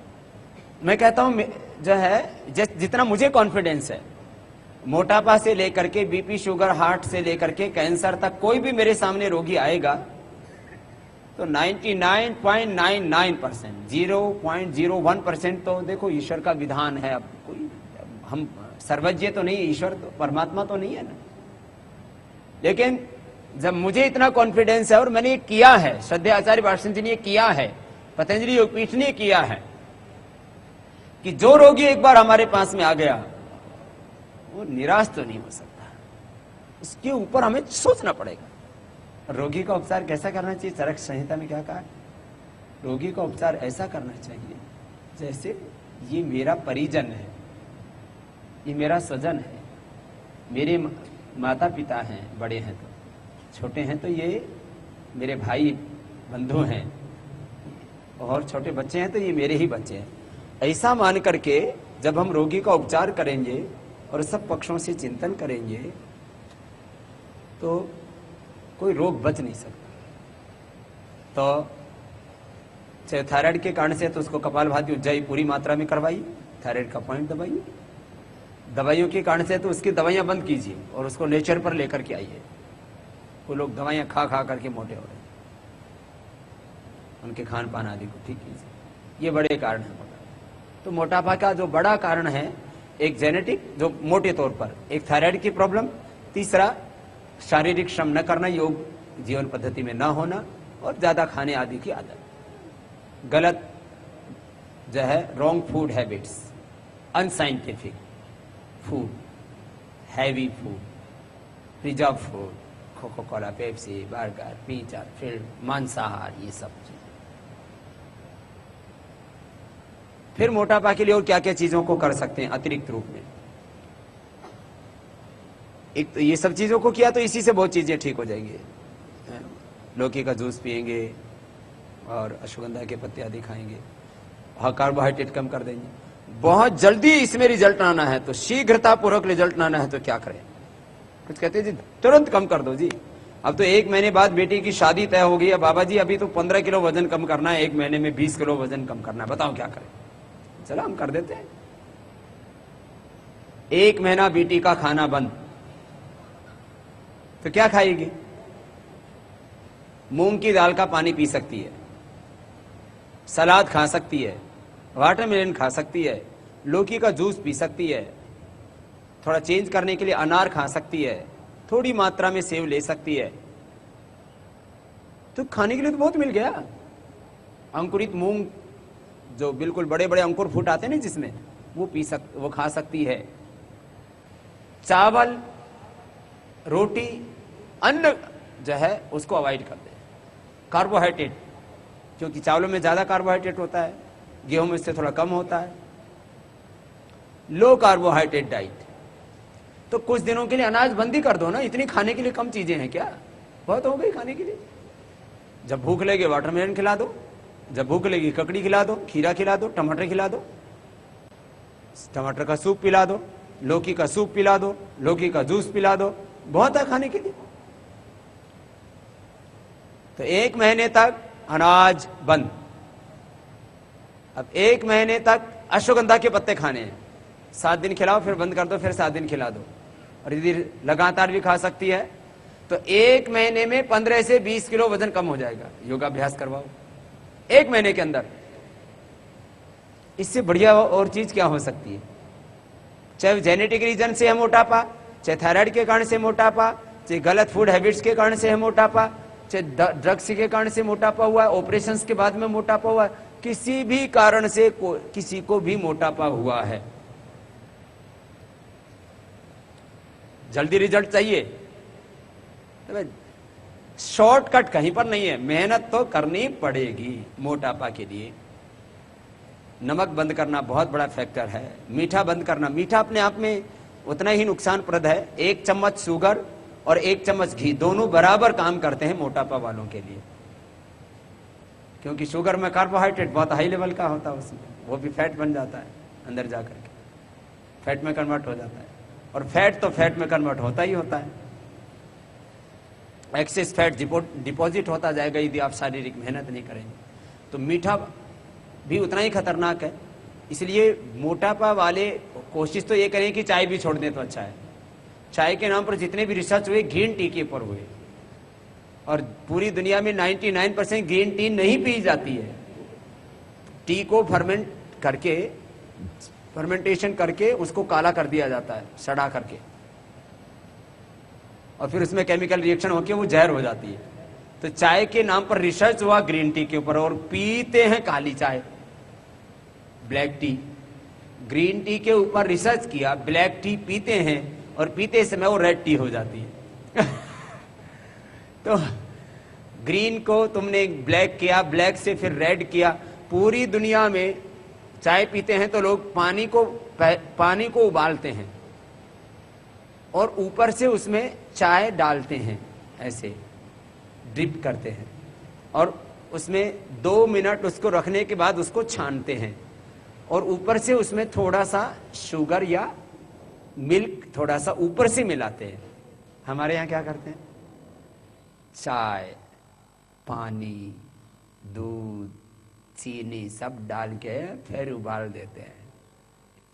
S1: मैं कहता हूं जो है, जितना मुझे कॉन्फिडेंस है, मोटापा से लेकर के बीपी, शुगर, हार्ट से लेकर के कैंसर तक, कोई भी मेरे सामने रोगी आएगा तो 99.99%, 0.01% तो देखो ईश्वर का विधान है। अब कोई हम सर्वज्ञ तो नहीं है, ईश्वर तो, परमात्मा तो नहीं है ना। लेकिन जब मुझे इतना कॉन्फिडेंस है और मैंने ये किया है, श्रद्धेय आचार्य भाषण जी ने किया है, पतंजलि योगपीठ ने किया है, कि जो रोगी एक बार हमारे पास में आ गया वो निराश तो नहीं हो सकता। इसके ऊपर हमें सोचना पड़ेगा। रोगी का उपचार कैसा करना चाहिए? चरक संहिता में क्या कहा है? रोगी का उपचार ऐसा करना चाहिए जैसे ये मेरा परिजन है, ये मेरा स्वजन है, मेरे माता पिता हैं, बड़े हैं तो, छोटे हैं तो ये मेरे भाई बंधु हैं, और छोटे बच्चे हैं तो ये मेरे ही बच्चे हैं। ऐसा मान करके जब हम रोगी का उपचार करेंगे और सब पक्षों से चिंतन करेंगे तो कोई रोग बच नहीं सकता। तो चाहे थायराइड के कारण से तो उसको कपालभाति उज्जाई पूरी मात्रा में करवाइए, थायराइड का पॉइंट दबाइए। दवाइयों के कारण से तो उसकी दवाइयां बंद कीजिए और उसको नेचर पर लेकर के आइए। वो लोग दवाइयां खा खा करके मोटे हो रहे हैं, उनके खान पान आदि को ठीक कीजिए। ये बड़े कारण है मोटापा। तो मोटापा का जो बड़ा कारण है, एक जेनेटिक, जो मोटे तौर पर एक थायराइड की प्रॉब्लम, तीसरा शारीरिक श्रम न करना, योग जीवन पद्धति में न होना, और ज्यादा खाने आदि की आदत, गलत जो है wrong food habits, unscientific food, heavy food, preserve food, Coca, Pepsi, burger, pizza, film, मांसाहार, ये सब चीजें। फिर मोटापा के लिए और क्या क्या चीजों को कर सकते हैं अतिरिक्त रूप में। एक तो ये सब चीजों को किया तो इसी से बहुत चीजें ठीक हो जाएंगी। लौकी का जूस पिएंगे और अश्वगंधा के पत्ते आदि खाएंगे, हाँ कार्बोहाइड्रेट कम कर देंगे। बहुत जल्दी इसमें रिजल्ट आना है तो, शीघ्रता पूर्वक रिजल्ट आना है तो क्या करें? कुछ कहते हैं जी तुरंत कम कर दो जी। अब तो 1 महीने बाद बेटी की शादी तय हो गई है, बाबा जी अभी तो 15 किलो वजन कम करना है, 1 महीने में 20 किलो वजन कम करना है, बताओ क्या करें? चलो हम कर देते हैं। 1 महीना बेटी का खाना बंद, तो क्या खाएगी? मूंग की दाल का पानी पी सकती है, सलाद खा सकती है, वाटरमेलन खा सकती है, लौकी का जूस पी सकती है, थोड़ा चेंज करने के लिए अनार खा सकती है, थोड़ी मात्रा में सेव ले सकती है। तो खाने के लिए तो बहुत मिल गया। अंकुरित मूंग जो बिल्कुल बड़े बड़े अंकुर फूट आते हैं ना जिसमें, वो खा सकती है। चावल रोटी अन्न जो है उसको अवॉइड कर दे। कार्बोहाइड्रेट, क्योंकि चावलों में ज्यादा कार्बोहाइड्रेट होता है, गेहूं में इससे थोड़ा कम होता है। लो कार्बोहाइड्रेट डाइट, तो कुछ दिनों के लिए अनाज बंदी कर दो ना, इतनी खाने के लिए कम चीजें हैं क्या? बहुत हो गई खाने के लिए। जब भूख लगे वाटरमेलन खिला दो, जब भूख लगी ककड़ी खिला दो, खीरा खिला दो, टमाटर खिला दो, टमाटर का सूप पिला दो, लौकी का सूप पिला दो, लौकी का जूस पिला दो, बहुत है खाने के लिए। तो 1 महीने तक अनाज बंद। अब 1 महीने तक अश्वगंधा के पत्ते खाने हैं, 7 दिन खिलाओ फिर बंद कर दो, फिर 7 दिन खिला दो, और यदि लगातार भी खा सकती है तो 1 महीने में 15 से 20 किलो वजन कम हो जाएगा। योगाभ्यास करवाओ 1 महीने के अंदर। इससे बढ़िया और चीज क्या हो सकती है? चाहे जेनेटिक रीजन से है मोटापा, चाहे थायराइड के कारण से मोटापा, चाहे गलत फूड हैबिट्स के कारण से है मोटापा, चाहे ड्रग्स के कारण से मोटापा हुआ है, ऑपरेशंस के बाद में मोटापा हुआ है, किसी भी कारण से किसी को भी मोटापा हुआ है, जल्दी रिजल्ट चाहिए तो शॉर्टकट कहीं पर नहीं है, मेहनत तो करनी पड़ेगी मोटापा के लिए। नमक बंद करना बहुत बड़ा फैक्टर है, मीठा बंद करना। मीठा अपने आप में उतना ही नुकसानप्रद है। 1 चम्मच शुगर और 1 चम्मच घी दोनों बराबर काम करते हैं मोटापा वालों के लिए, क्योंकि शुगर में कार्बोहाइड्रेट बहुत हाई लेवल का होता है, उसमें वो भी फैट बन जाता है, अंदर जाकर के फैट में कन्वर्ट हो जाता है, और फैट तो फैट में कन्वर्ट होता ही होता है। एक्सेस फैट डिपॉजिट होता जाएगा यदि आप शारीरिक मेहनत नहीं करेंगे। तो मीठा भी उतना ही खतरनाक है। इसलिए मोटापा वाले कोशिश तो ये करें कि चाय भी छोड़ दें तो अच्छा है। चाय के नाम पर जितने भी रिसर्च हुए ग्रीन टी के ऊपर हुए, और पूरी दुनिया में 99% ग्रीन टी नहीं पी जाती है। टी को फर्मेंटेशन करके उसको काला कर दिया जाता है, सड़ा करके, और फिर उसमें केमिकल रिएक्शन होकर वो जहर हो जाती है। तो चाय के नाम पर रिसर्च हुआ ग्रीन टी के ऊपर, और पीते हैं काली चाय, ब्लैक टी। ग्रीन टी के ऊपर रिसर्च किया, ब्लैक टी पीते हैं, और पीते समय वो रेड टी हो जाती है। तो ग्रीन को तुमने ब्लैक किया, ब्लैक से फिर रेड किया। पूरी दुनिया में चाय पीते हैं तो लोग पानी को उबालते हैं और ऊपर से उसमें चाय डालते हैं, ऐसे ड्रिप करते हैं, और उसमें 2 मिनट उसको रखने के बाद उसको छानते हैं, और ऊपर से उसमें थोड़ा सा शुगर या मिल्क थोड़ा सा ऊपर से मिलाते हैं। हमारे यहाँ क्या करते हैं? चाय, पानी, दूध, चीनी सब डाल के फिर उबाल देते हैं।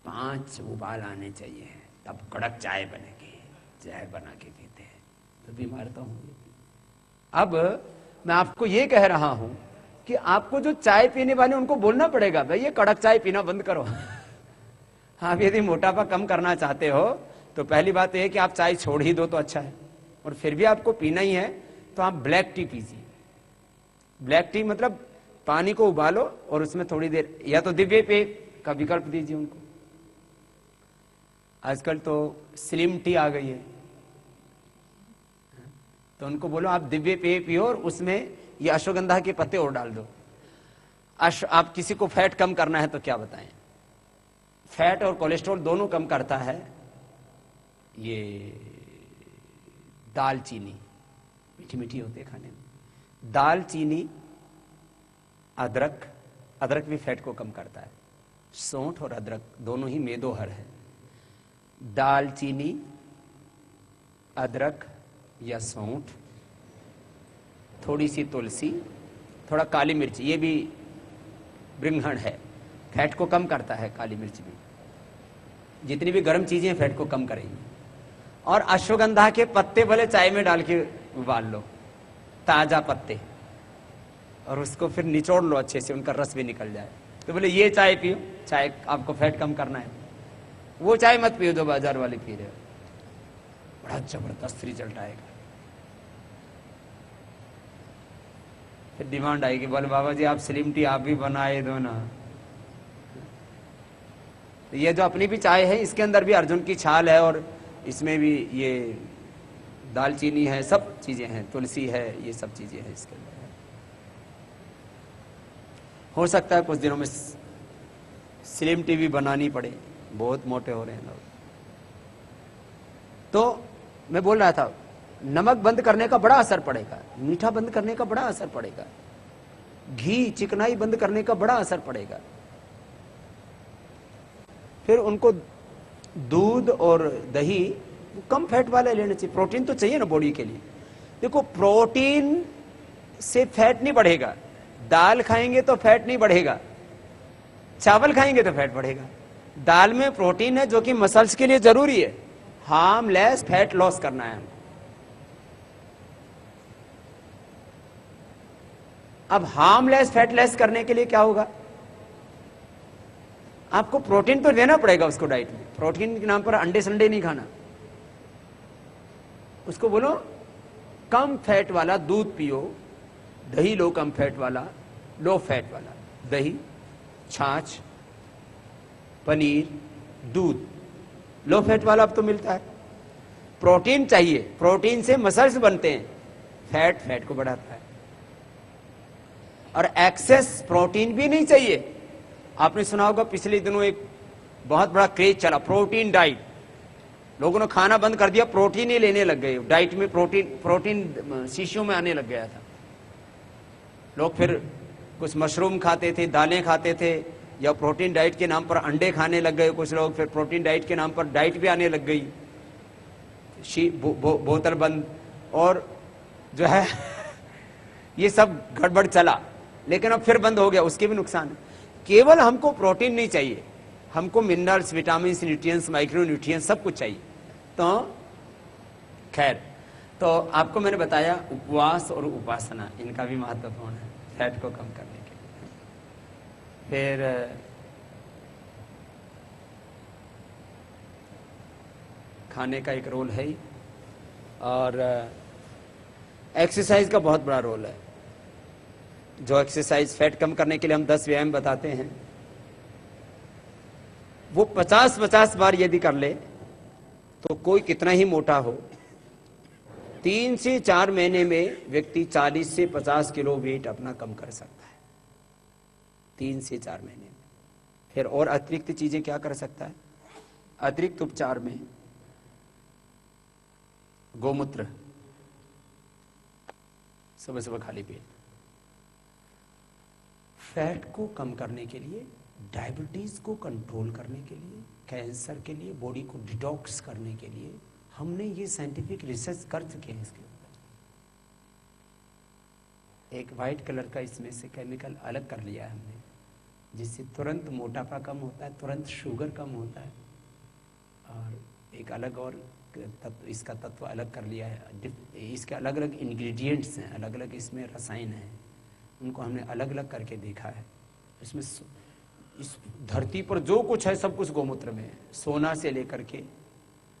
S1: 5 उबाल आने चाहिए, तब कड़क चाय बनेगी। चाय बना के पीते हैं तो बीमार तो होंगे। अब मैं आपको ये कह रहा हूं कि आपको जो चाय पीने वाले उनको बोलना पड़ेगा, भाई ये कड़क चाय पीना बंद करो। आप यदि मोटापा कम करना चाहते हो तो पहली बात यह है कि आप चाय छोड़ ही दो तो अच्छा है, और फिर भी आपको पीना ही है तो आप ब्लैक टी पीजिए। ब्लैक टी मतलब पानी को उबालो और उसमें थोड़ी देर, या तो दिव्य पेय का विकल्प दीजिए उनको। आजकल तो स्लिम टी आ गई है, तो उनको बोलो आप दिव्य पेय पियो और उसमें ये अश्वगंधा के पत्ते और डाल दो, आप किसी को फैट कम करना है तो क्या बताएं? फैट और कोलेस्ट्रॉल दोनों कम करता है ये दालचीनी, मीठी मीठी होती है खाने में। दालचीनी, अदरक, अदरक भी फैट को कम करता है। सौंठ और अदरक दोनों ही मेदोहर है। दालचीनी, अदरक या सौंठ, थोड़ी सी तुलसी, थोड़ा काली मिर्च, ये भी ब्रिंघण है, फैट को कम करता है। काली मिर्च भी, जितनी भी गर्म चीजें फैट को कम करेंगी। और अश्वगंधा के पत्ते भले चाय में डाल के उबाल लो, ताजा पत्ते, और उसको फिर निचोड़ लो अच्छे से, उनका रस भी निकल जाए। तो बोले ये चाय पियो, चाय आपको फैट कम करना है। वो चाय मत पियो जो बाजार वाली पी रहे हो, बड़ा जबरदस्त रिजल्ट आएगा। फिर डिमांड आएगी, बोले बाबा जी आप स्लिम टी आप भी बनाए दो ना। तो ये जो अपनी भी चाय है, इसके अंदर भी अर्जुन की छाल है, और इसमें भी ये दालचीनी है, सब चीजें हैं, तुलसी है, ये सब चीजें हैं इसके अंदर। हो सकता है कुछ दिनों में स्लिम टी भी बनानी पड़े, बहुत मोटे हो रहे हैं लोग। तो मैं बोल रहा था, नमक बंद करने का बड़ा असर पड़ेगा, मीठा बंद करने का बड़ा असर पड़ेगा, घी चिकनाई बंद करने का बड़ा असर पड़ेगा। फिर उनको दूध और दही कम फैट वाले लेने चाहिए। प्रोटीन तो चाहिए ना बॉडी के लिए। देखो, प्रोटीन से फैट नहीं बढ़ेगा। दाल खाएंगे तो फैट नहीं बढ़ेगा, चावल खाएंगे तो फैट बढ़ेगा। दाल में प्रोटीन है जो कि मसल्स के लिए जरूरी है। हार्मलेस फैट लॉस करना है हमको। अब हार्मलेस फैट लेस करने के लिए क्या होगा? आपको प्रोटीन तो देना पड़ेगा उसको डाइट में। प्रोटीन के नाम पर अंडे संडे नहीं खाना। उसको बोलो कम फैट वाला दूध पियो, दही लो कम फैट वाला, लो फैट वाला दही, छाछ, पनीर, दूध, लो फैट वाला अब तो मिलता है। प्रोटीन चाहिए, प्रोटीन से मसल्स बनते हैं, फैट फैट को बढ़ाता है। और एक्सेस प्रोटीन भी नहीं चाहिए। आपने सुना होगा पिछले दिनों एक बहुत बड़ा क्रेज चला, प्रोटीन डाइट। लोगों ने खाना बंद कर दिया, प्रोटीन ही लेने लग गए। डाइट में प्रोटीन शीशियों में आने लग गया था। लोग फिर कुछ मशरूम खाते थे, दालें खाते थे, या प्रोटीन डाइट के नाम पर अंडे खाने लग गए कुछ लोग। फिर प्रोटीन डाइट के नाम पर डाइट भी आने लग गई, बोतल बंद, और जो है ये सब गड़बड़ चला। लेकिन अब फिर बंद हो गया, उसके भी नुकसान है। केवल हमको प्रोटीन नहीं चाहिए, हमको minerals, vitamin, nutrients, micro nutrients सब कुछ चाहिए। तो खैर, तो आपको मैंने बताया उपवास और उपासना, इनका भी महत्वपूर्ण है फैट को कम करने के लिए। फिर खाने का एक रोल है ही, और एक्सरसाइज का बहुत बड़ा रोल है। जो एक्सरसाइज फैट कम करने के लिए हम 10 व्यायाम बताते हैं, वो 50-50 बार यदि कर ले तो कोई कितना ही मोटा हो, 3 से 4 महीने में व्यक्ति 40 से 50 किलो वेट अपना कम कर सकता है, 3 से 4 महीने में। फिर और अतिरिक्त चीजें क्या कर सकता है? अतिरिक्त उपचार में गोमूत्र, सुबह सुबह खाली पेट, फैट को कम करने के लिए, डायबिटीज को कंट्रोल करने के लिए, कैंसर के लिए, बॉडी को डिटॉक्स करने के लिए हमने ये साइंटिफिक रिसर्च कर चुके हैं इसके ऊपर। एक वाइट कलर का इसमें से केमिकल अलग कर लिया है हमने, जिससे तुरंत मोटापा कम होता है, तुरंत शुगर कम होता है, और एक अलग और तत्व, इसका तत्व अलग कर लिया है। इसके अलग अलग इंग्रेडिएंट्स हैं, अलग अलग इसमें रसायन हैं, उनको हमने अलग अलग करके देखा है। इसमें इस धरती पर जो कुछ है सब कुछ गोमूत्र में है। सोना से लेकर के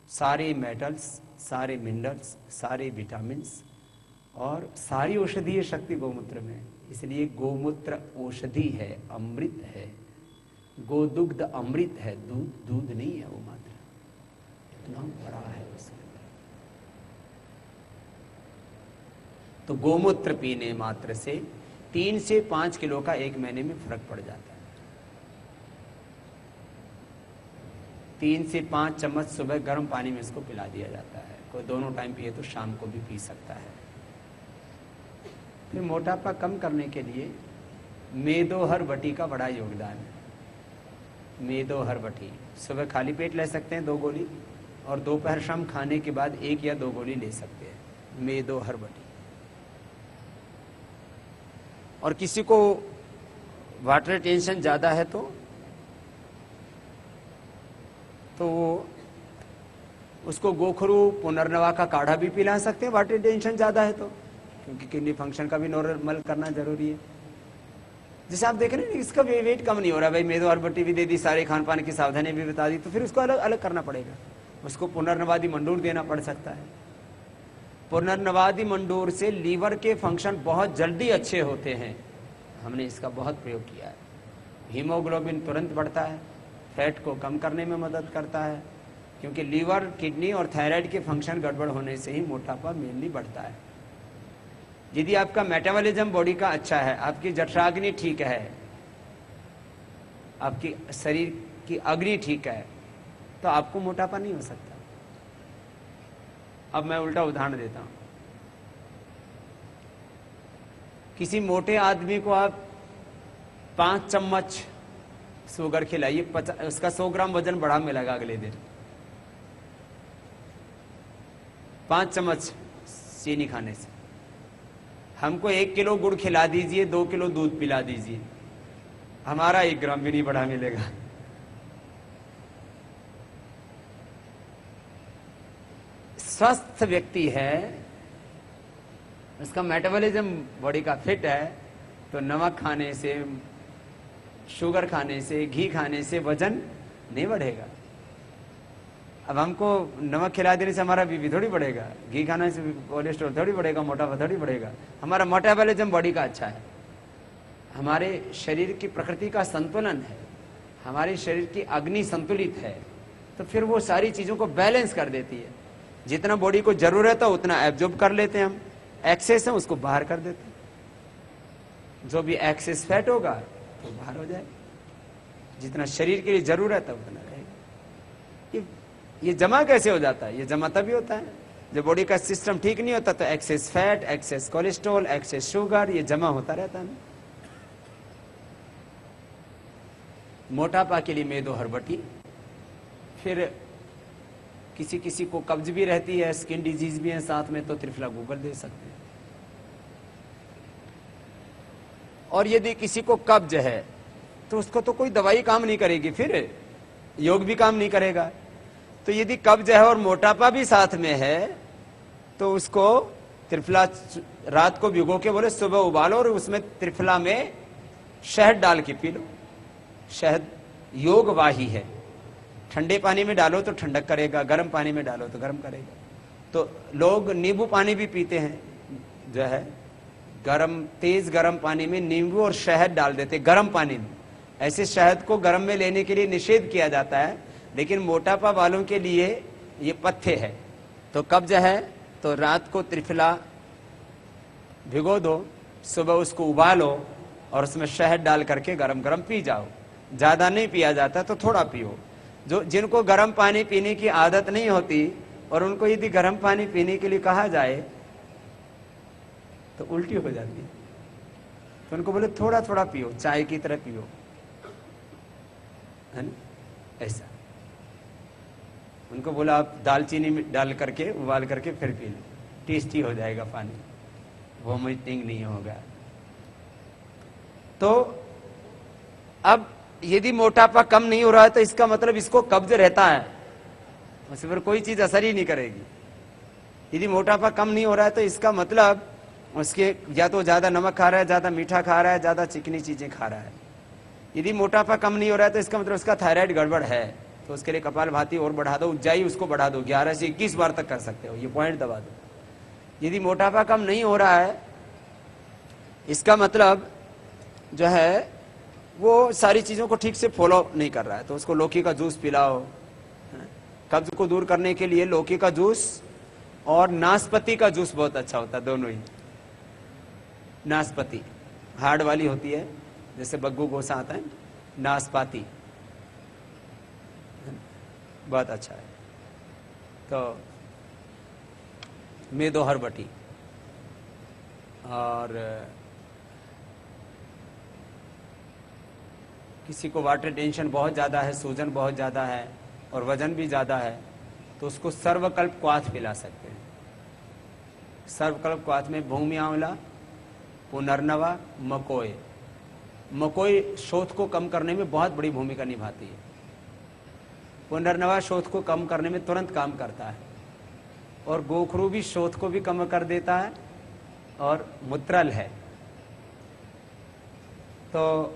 S1: सारे मेटल्स, सारे मिनरल्स, सारे विटामिन्स और सारी औषधीय शक्ति गोमूत्र में है। इसलिए गोमूत्र औषधि है, अमृत है। गोदुग्ध अमृत है, दूध दूध नहीं है, वो मात्र इतना बड़ा है उसके अंदर। तो गोमूत्र पीने मात्र से 3 से 5 किलो का 1 महीने में फर्क पड़ जाता है। 3 से 5 चम्मच सुबह गर्म पानी में इसको पिला दिया जाता है। कोई दोनों टाइम पिए तो शाम को भी पी सकता है। फिर मोटापा कम करने के लिए मेदो हर बटी का बड़ा योगदान है। मेदो हर बटी सुबह खाली पेट ले सकते हैं 2 गोली, और दोपहर शाम खाने के बाद 1 या 2 गोली ले सकते हैं मेदो हर बटी। और किसी को वाटर टेंशन ज्यादा है तो उसको गोखरू पुनर्नवा का काढ़ा भी पिला सकते हैं, वाटर टेंशन ज्यादा है तो, क्योंकि किडनी फंक्शन का भी नॉर्मल करना जरूरी है। जैसे आप देख रहे हैं इसका वेट कम नहीं हो रहा, भाई मेदो हर बटी भी दे दी, सारे खान पान की सावधानी भी बता दी, तो फिर उसको अलग अलग करना पड़ेगा। उसको पुनर्नवादी मंडूर देना पड़ सकता है। पुनर्नवादी मंडूर से लीवर के फंक्शन बहुत जल्दी अच्छे होते हैं। हमने इसका बहुत प्रयोग किया है। हीमोग्लोबिन तुरंत बढ़ता है, फैट को कम करने में मदद करता है, क्योंकि लीवर, किडनी और थायराइड के फंक्शन गड़बड़ होने से ही मोटापा मेनली बढ़ता है। यदि आपका मेटाबॉलिज्म बॉडी का अच्छा है, आपकी जठराग्नि ठीक है, आपकी शरीर की अग्नि ठीक है, तो आपको मोटापा नहीं हो सकता। अब मैं उल्टा उदाहरण देता हूं। किसी मोटे आदमी को आप 5 चम्मच शुगर खिलाइए, उसका 100 ग्राम वजन बढ़ा मिलेगा अगले दिन। 5 चम्मच चीनी खाने से। हमको 1 किलो गुड़ खिला दीजिए, 2 किलो दूध पिला दीजिए, हमारा 1 ग्राम भी नहीं बढ़ा मिलेगा। स्वस्थ व्यक्ति है, उसका मेटाबॉलिज्म बॉडी का फिट है, तो नमक खाने से, शुगर खाने से, घी खाने से वजन नहीं बढ़ेगा। अब हमको नमक खिला देने से हमारा बीपी थोड़ी बढ़ेगा, घी खाने से कोलेस्ट्रॉल थोड़ी बढ़ेगा, मोटापा थोड़ी बढ़ेगा। हमारा मेटाबॉलिज्म बॉडी का अच्छा है, हमारे शरीर की प्रकृति का संतुलन है, हमारे शरीर की अग्नि संतुलित है, तो फिर वो सारी चीजों को बैलेंस कर देती है। जितना बॉडी को जरूरत है उतना एब्जॉर्ब कर लेते हैं हम, एक्सेस है उसको बाहर कर देते हैं। जो भी एक्सेस फैट होगा तो बाहर हो जाए, जितना शरीर के लिए जरूरत है उतना रहेगा। ये जमा कैसे हो जाता है? ये जमा तभी होता है जब बॉडी का सिस्टम ठीक नहीं होता, तो excess fat, excess cholesterol, excess sugar, ये जमा होता रहता है। मोटापा के लिए मेदो हर बटी। फिर किसी किसी को कब्ज भी रहती है, स्किन डिजीज भी है साथ में, तो त्रिफला गूगल दे सकते हैं। और यदि किसी को कब्ज है तो उसको तो कोई दवाई काम नहीं करेगी, फिर योग भी काम नहीं करेगा। तो यदि कब्ज है और मोटापा भी साथ में है तो उसको त्रिफला रात को भिगो के बोले सुबह उबालो और उसमें त्रिफला में शहद डाल के पी लो। शहद योग वाही है, ठंडे पानी में डालो तो ठंडक करेगा, गर्म पानी में डालो तो गर्म करेगा। तो लोग नींबू पानी भी पीते हैं, जो है गरम, तेज गरम पानी में नींबू और शहद डाल देते, गरम पानी में। ऐसे शहद को गरम में लेने के लिए निषेध किया जाता है, लेकिन मोटापा वालों के लिए ये पथ्य है। तो कब्ज है तो रात को त्रिफला भिगो दो, सुबह उसको उबालो और उसमें शहद डाल करके गरम गरम पी जाओ। ज्यादा नहीं पिया जाता तो थोड़ा पियो। जो जिनको गर्म पानी पीने की आदत नहीं होती और उनको यदि गर्म पानी पीने के लिए कहा जाए तो उल्टी हो जाती है, तो उनको बोले थोड़ा थोड़ा पियो, चाय की तरह पियो, है ना? ऐसा उनको बोला आप दालचीनी में डाल करके उबाल करके फिर पी लो, टेस्टी हो जाएगा पानी, वोमिटिंग नहीं होगा। तो अब यदि मोटापा कम नहीं हो रहा है तो इसका मतलब इसको कब्ज रहता है, उस पर कोई चीज असर ही नहीं करेगी। यदि मोटापा कम नहीं हो रहा है तो इसका मतलब उसके या तो ज्यादा नमक खा रहा है, ज्यादा मीठा खा रहा है, ज्यादा चिकनी चीजें खा रहा है। यदि मोटापा कम नहीं हो रहा है तो इसका मतलब उसका थायराइड गड़बड़ है, तो उसके लिए कपालभाति और बढ़ा दो, ऊंचाई उसको बढ़ा दो, 11 से 21 बार तक कर सकते हो, ये पॉइंट दबा दो। यदि मोटापा कम नहीं हो रहा है इसका मतलब जो है वो सारी चीजों को ठीक से फॉलो नहीं कर रहा है, तो उसको लौकी का जूस पिलाओ। कब्ज को दूर करने के लिए लौकी का जूस और नाशपाती का जूस बहुत अच्छा होता है, दोनों ही। नाशपाती हार्ड वाली होती है, जैसे बग्गू गोसा आता है, नाशपाती बहुत अच्छा है। तो मेदोहर बटी, और किसी को वाटर टेंशन बहुत ज़्यादा है, सूजन बहुत ज़्यादा है और वजन भी ज़्यादा है, तो उसको सर्वकल्प क्वाथ पिला सकते हैं। सर्वकल्प क्वाथ में भूमि आंवला, पुनर्नवा, मकोई। मकोई शोथ को कम करने में बहुत बड़ी भूमिका निभाती है। पुनर्नवा शोथ को कम करने में तुरंत काम करता है, और गोखरू भी शोथ को भी कम कर देता है, और मुत्रल है। तो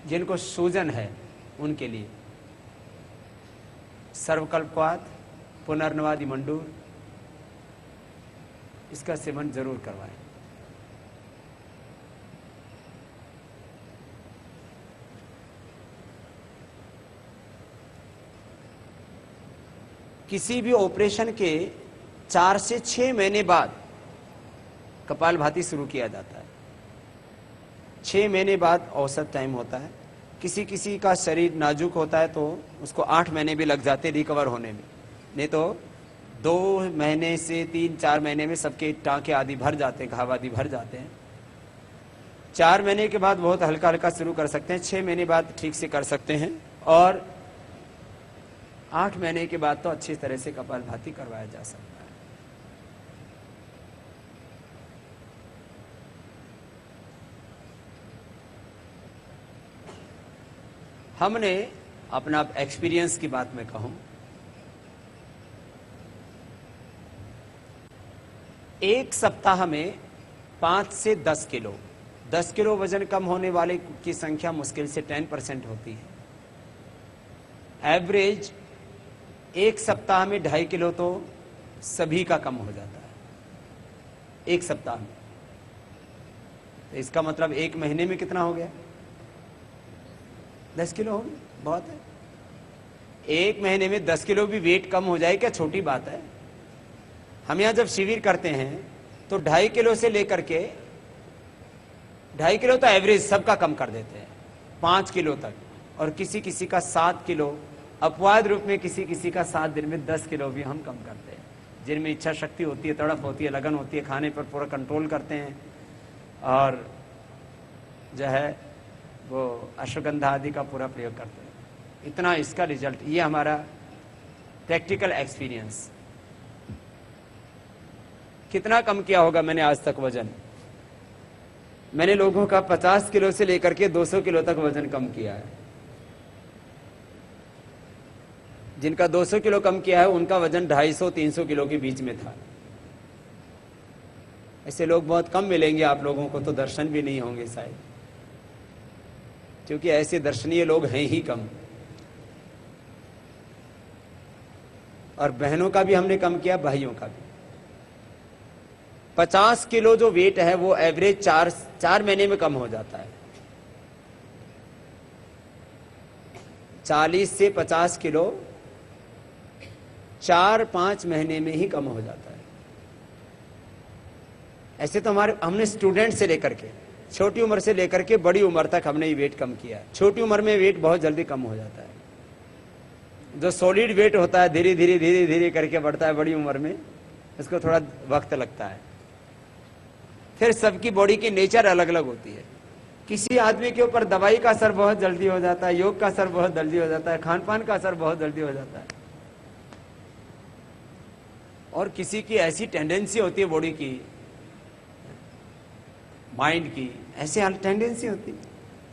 S1: जिनको सूजन है उनके लिए सर्वकल्पवात, पुनर्नवादि मंडूर, इसका सेवन जरूर करवाएं। किसी भी ऑपरेशन के 4 से 6 महीने बाद कपालभाति शुरू किया जाता है। 6 महीने बाद औसत टाइम होता है। किसी किसी का शरीर नाजुक होता है तो उसको 8 महीने भी लग जाते रिकवर होने में, नहीं तो 2 महीने से 3-4 महीने में सबके टाँके आदि भर जाते हैं, घाव आदि भर जाते हैं। 4 महीने के बाद बहुत हल्का हल्का शुरू कर सकते हैं, 6 महीने बाद ठीक से कर सकते हैं, और 8 महीने के बाद तो अच्छी तरह से कपालभाति करवाया जा सकता है। हमने अपना एक्सपीरियंस की बात में कहूं, एक सप्ताह में 5 से 10 किलो 10 किलो वजन कम होने वाले की संख्या मुश्किल से 10% होती है। एवरेज एक सप्ताह में 2.5 किलो तो सभी का कम हो जाता है एक सप्ताह में। तो इसका मतलब 1 महीने में कितना हो गया? 10 किलो हो गया, बहुत है। 1 महीने में 10 किलो भी वेट कम हो जाए, क्या छोटी बात है? हम यहाँ जब शिविर करते हैं तो 2.5 किलो से लेकर के 2.5 किलो तो एवरेज सबका कम कर देते हैं, 5 किलो तक, और किसी किसी का 7 किलो, अपवाद रूप में किसी किसी का 7 दिन में 10 किलो भी हम कम करते हैं। जिनमें इच्छा शक्ति होती है, तड़प होती है, लगन होती है, खाने पर पूरा कंट्रोल करते हैं, और जो है वो अश्वगंधा आदि का पूरा प्रयोग करते हैं। इतना इसका रिजल्ट, ये हमारा प्रैक्टिकल एक्सपीरियंस। कितना कम किया होगा मैंने आज तक वजन? मैंने लोगों का 50 किलो से लेकर के 200 किलो तक वजन कम किया है। जिनका 200 किलो कम किया है उनका वजन 250-300 किलो के बीच में था। ऐसे लोग बहुत कम मिलेंगे आप लोगों को, तो दर्शन भी नहीं होंगे शायद, क्योंकि ऐसे दर्शनीय लोग हैं ही कम। और बहनों का भी हमने कम किया, भाइयों का भी। 50 किलो जो वेट है वो एवरेज 4 महीने में कम हो जाता है। 40 से 50 किलो 4-5 महीने में ही कम हो जाता है। ऐसे तो हमने स्टूडेंट से लेकर के, छोटी उम्र से लेकर के बड़ी उम्र तक हमने ये वेट कम किया है। छोटी उम्र में वेट बहुत जल्दी कम हो जाता है। जो सॉलिड वेट होता है धीरे धीरे धीरे धीरे करके बढ़ता है, बड़ी उम्र में उसको थोड़ा वक्त लगता है। फिर सबकी बॉडी की नेचर अलग अलग होती है। किसी आदमी के ऊपर दवाई का असर बहुत जल्दी हो जाता है, योग का असर बहुत जल्दी हो जाता है, खान पान का असर बहुत जल्दी हो जाता है, और किसी की ऐसी टेंडेंसी होती है बॉडी की, माइंड की ऐसे टेंडेंसी होती है।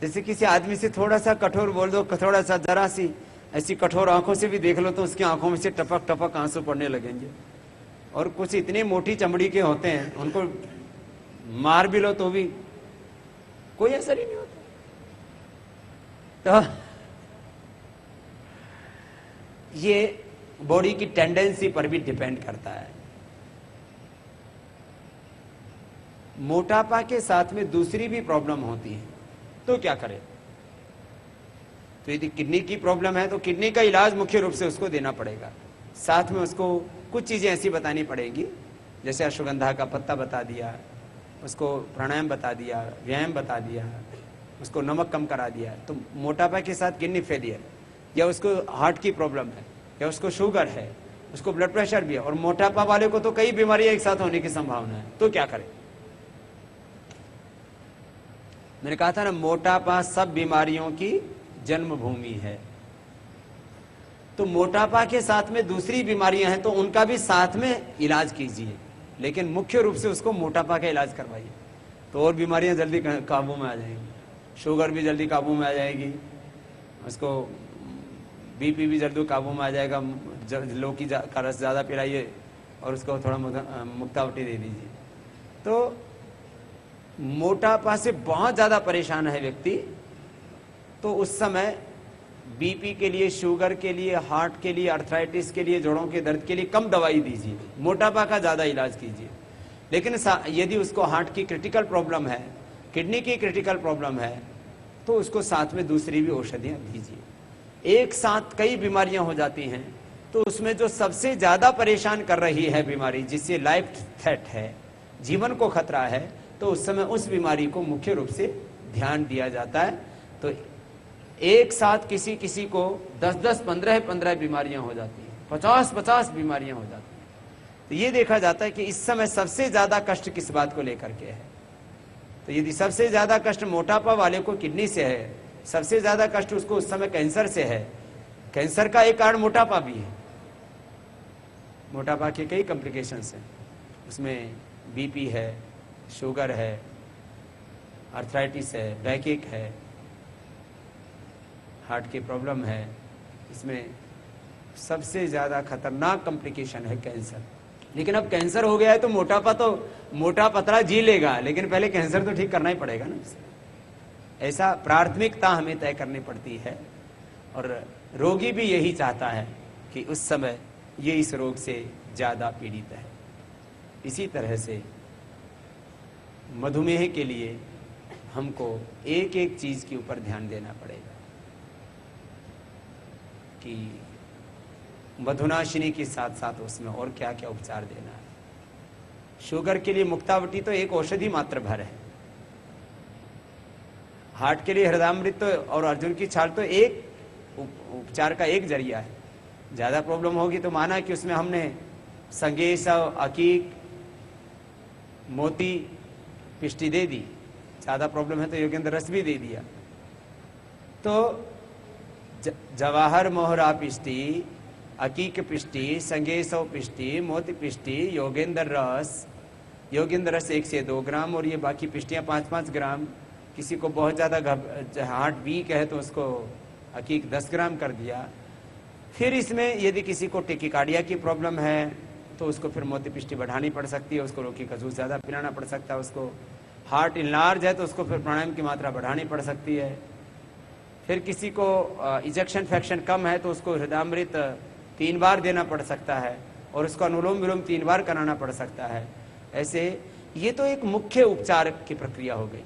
S1: जैसे किसी आदमी से थोड़ा सा कठोर बोल दो, थोड़ा सा जरा सी ऐसी कठोर आंखों से भी देख लो तो उसकी आंखों में से टपक टपक आंसू पड़ने लगेंगे। और कुछ इतनी मोटी चमड़ी के होते हैं, उनको मार भी लो तो भी कोई असर ही नहीं होता। तो ये बॉडी की टेंडेंसी पर भी डिपेंड करता है। मोटापा के साथ में दूसरी भी प्रॉब्लम होती है, तो क्या करें? तो यदि किडनी की प्रॉब्लम है तो किडनी का इलाज मुख्य रूप से उसको देना पड़ेगा। साथ में उसको कुछ चीजें ऐसी बतानी पड़ेगी जैसे अश्वगंधा का पत्ता बता दिया, उसको प्राणायाम बता दिया, व्यायाम बता दिया, उसको नमक कम करा दिया। तो मोटापा के साथ किडनी फेलियर, या उसको हार्ट की प्रॉब्लम है, या उसको शुगर है, उसको ब्लड प्रेशर भी है, और मोटापा वाले को तो कई बीमारियां एक साथ होने की संभावना है, तो क्या करें? मैंने कहा था ना, मोटापा सब बीमारियों की जन्मभूमि है। तो मोटापा के साथ में दूसरी बीमारियां हैं तो उनका भी साथ में इलाज कीजिए, लेकिन मुख्य रूप से उसको मोटापा का इलाज करवाइए, तो और बीमारियां जल्दी काबू में आ जाएंगी। शुगर भी जल्दी काबू में आ जाएगी, उसको बीपी भी जल्दी काबू में आ जाएगा। लौकी का रस ज़्यादा पिलाइए और उसको थोड़ा मुक्तावटी दे दीजिए। तो मोटापा से बहुत ज़्यादा परेशान है व्यक्ति, तो उस समय बीपी के लिए, शुगर के लिए, हार्ट के लिए, अर्थराइटिस के लिए, जोड़ों के दर्द के लिए कम दवाई दीजिए, मोटापा का ज़्यादा इलाज कीजिए। लेकिन यदि उसको हार्ट की क्रिटिकल प्रॉब्लम है, किडनी की क्रिटिकल प्रॉब्लम है, तो उसको साथ में दूसरी भी औषधियाँ दीजिए। एक साथ कई बीमारियां हो जाती हैं, तो उसमें जो सबसे ज़्यादा परेशान कर रही है बीमारी, जिससे लाइफ थ्रेट है, जीवन को खतरा है, तो उस समय उस बीमारी को मुख्य रूप से ध्यान दिया जाता है। तो एक साथ किसी किसी को 10-10, 15-15 बीमारियां हो जाती हैं, 50-50 बीमारियां हो जाती हैं। तो ये देखा जाता है कि इस समय सबसे ज़्यादा कष्ट किस बात को लेकर के है। तो यदि सबसे ज़्यादा कष्ट मोटापा वाले को किडनी से है, सबसे ज़्यादा कष्ट उसको उस समय कैंसर से है, कैंसर का एक कारण मोटापा भी है, मोटापा के कई कॉम्प्लिकेशंस हैं, उसमें बीपी है, शुगर है, अर्थराइटिस है, बैकएक है, हार्ट की प्रॉब्लम है। इसमें सबसे ज़्यादा खतरनाक कॉम्प्लिकेशन है कैंसर। लेकिन अब कैंसर हो गया है तो मोटापा तो मोटा पतला जी लेगा, लेकिन पहले कैंसर तो ठीक करना ही पड़ेगा ना। ऐसा प्राथमिकता हमें तय करनी पड़ती है, और रोगी भी यही चाहता है कि उस समय ये इस रोग से ज़्यादा पीड़ित है। इसी तरह से मधुमेह के लिए हमको एक एक चीज़ के ऊपर ध्यान देना पड़ेगा कि मधुनाशिनी के साथ साथ उसमें और क्या क्या उपचार देना है। शुगर के लिए मुक्तावटी तो एक औषधि मात्र भर है, हार्ट के लिए हृदयामृत और अर्जुन की छाल तो एक उपचार का एक जरिया है। ज़्यादा प्रॉब्लम होगी तो माना कि उसमें हमने संगेश, अकीक, मोती, पिष्टी दे दी। ज़्यादा प्रॉब्लम है तो योगेंद्र रस भी दे दिया। तो जवाहर मोहरा पिष्टी, अकीक पिष्टी, संगेशव पिष्टी, मोती पिष्टी, योगेंद्र रस 1 से 2 ग्राम, और ये बाकी पिष्टियाँ 5-5 ग्राम। किसी को बहुत ज़्यादा हार्ट वीक है तो उसको अकीक 10 ग्राम कर दिया। फिर इसमें यदि किसी को टेकिकार्डिया की प्रॉब्लम है तो उसको फिर मोती पिष्टी बढ़ानी पड़ सकती है, उसको लौकी का जूस ज़्यादा पिलाना पड़ सकता है। उसको हार्ट इनलार्ज है तो उसको फिर प्राणायाम की मात्रा बढ़ानी पड़ सकती है। फिर किसी को इजेक्शन फ्रैक्शन कम है तो उसको हृदयामृत 3 बार देना पड़ सकता है, और उसको अनुलोम विलोम 3 बार कराना पड़ सकता है। ऐसे ये तो एक मुख्य उपचार की प्रक्रिया हो गई।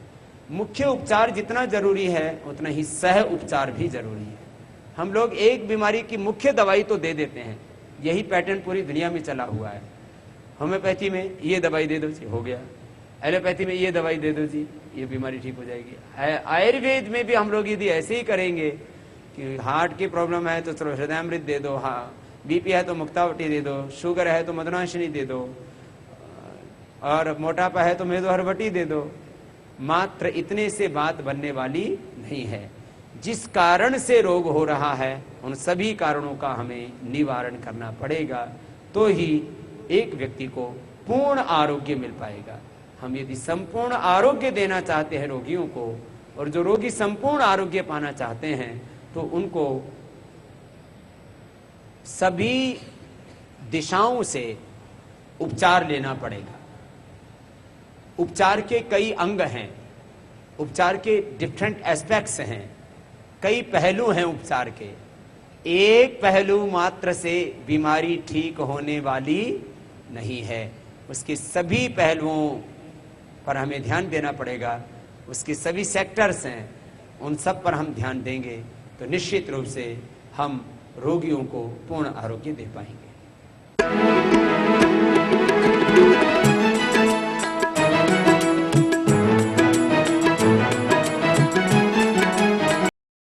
S1: मुख्य उपचार जितना जरूरी है उतना ही सह उपचार भी जरूरी है। हम लोग एक बीमारी की मुख्य दवाई तो दे देते हैं, यही पैटर्न पूरी दुनिया में चला हुआ है। होम्योपैथी में ये दवाई दे दो जी, हो गया। एलोपैथी में ये दवाई दे दो जी, ये बीमारी ठीक हो जाएगी। आयुर्वेद में भी हम लोग यदि ऐसे ही करेंगे कि हार्ट की प्रॉब्लम है तो चलो हृदयामृत दे दो, हाँ बीपी है तो मुक्तावटी दे दो, शुगर है तो मधुनाशिनी दे दो, और मोटापा है तो मेदोहरवटी दे दो, मात्र इतने से बात बनने वाली नहीं है। जिस कारण से रोग हो रहा है उन सभी कारणों का हमें निवारण करना पड़ेगा, तो ही एक व्यक्ति को पूर्ण आरोग्य मिल पाएगा। हम यदि संपूर्ण आरोग्य देना चाहते हैं रोगियों को, और जो रोगी संपूर्ण आरोग्य पाना चाहते हैं, तो उनको सभी दिशाओं से उपचार लेना पड़ेगा। उपचार के कई अंग हैं, उपचार के डिफरेंट एस्पेक्ट्स हैं, कई पहलू हैं उपचार के। एक पहलू मात्र से बीमारी ठीक होने वाली नहीं है, उसके सभी पहलुओं पर हमें ध्यान देना पड़ेगा। उसके सभी सेक्टर्स हैं, उन सब पर हम ध्यान देंगे तो निश्चित रूप से हम रोगियों को पूर्ण आरोग्य दे पाएंगे।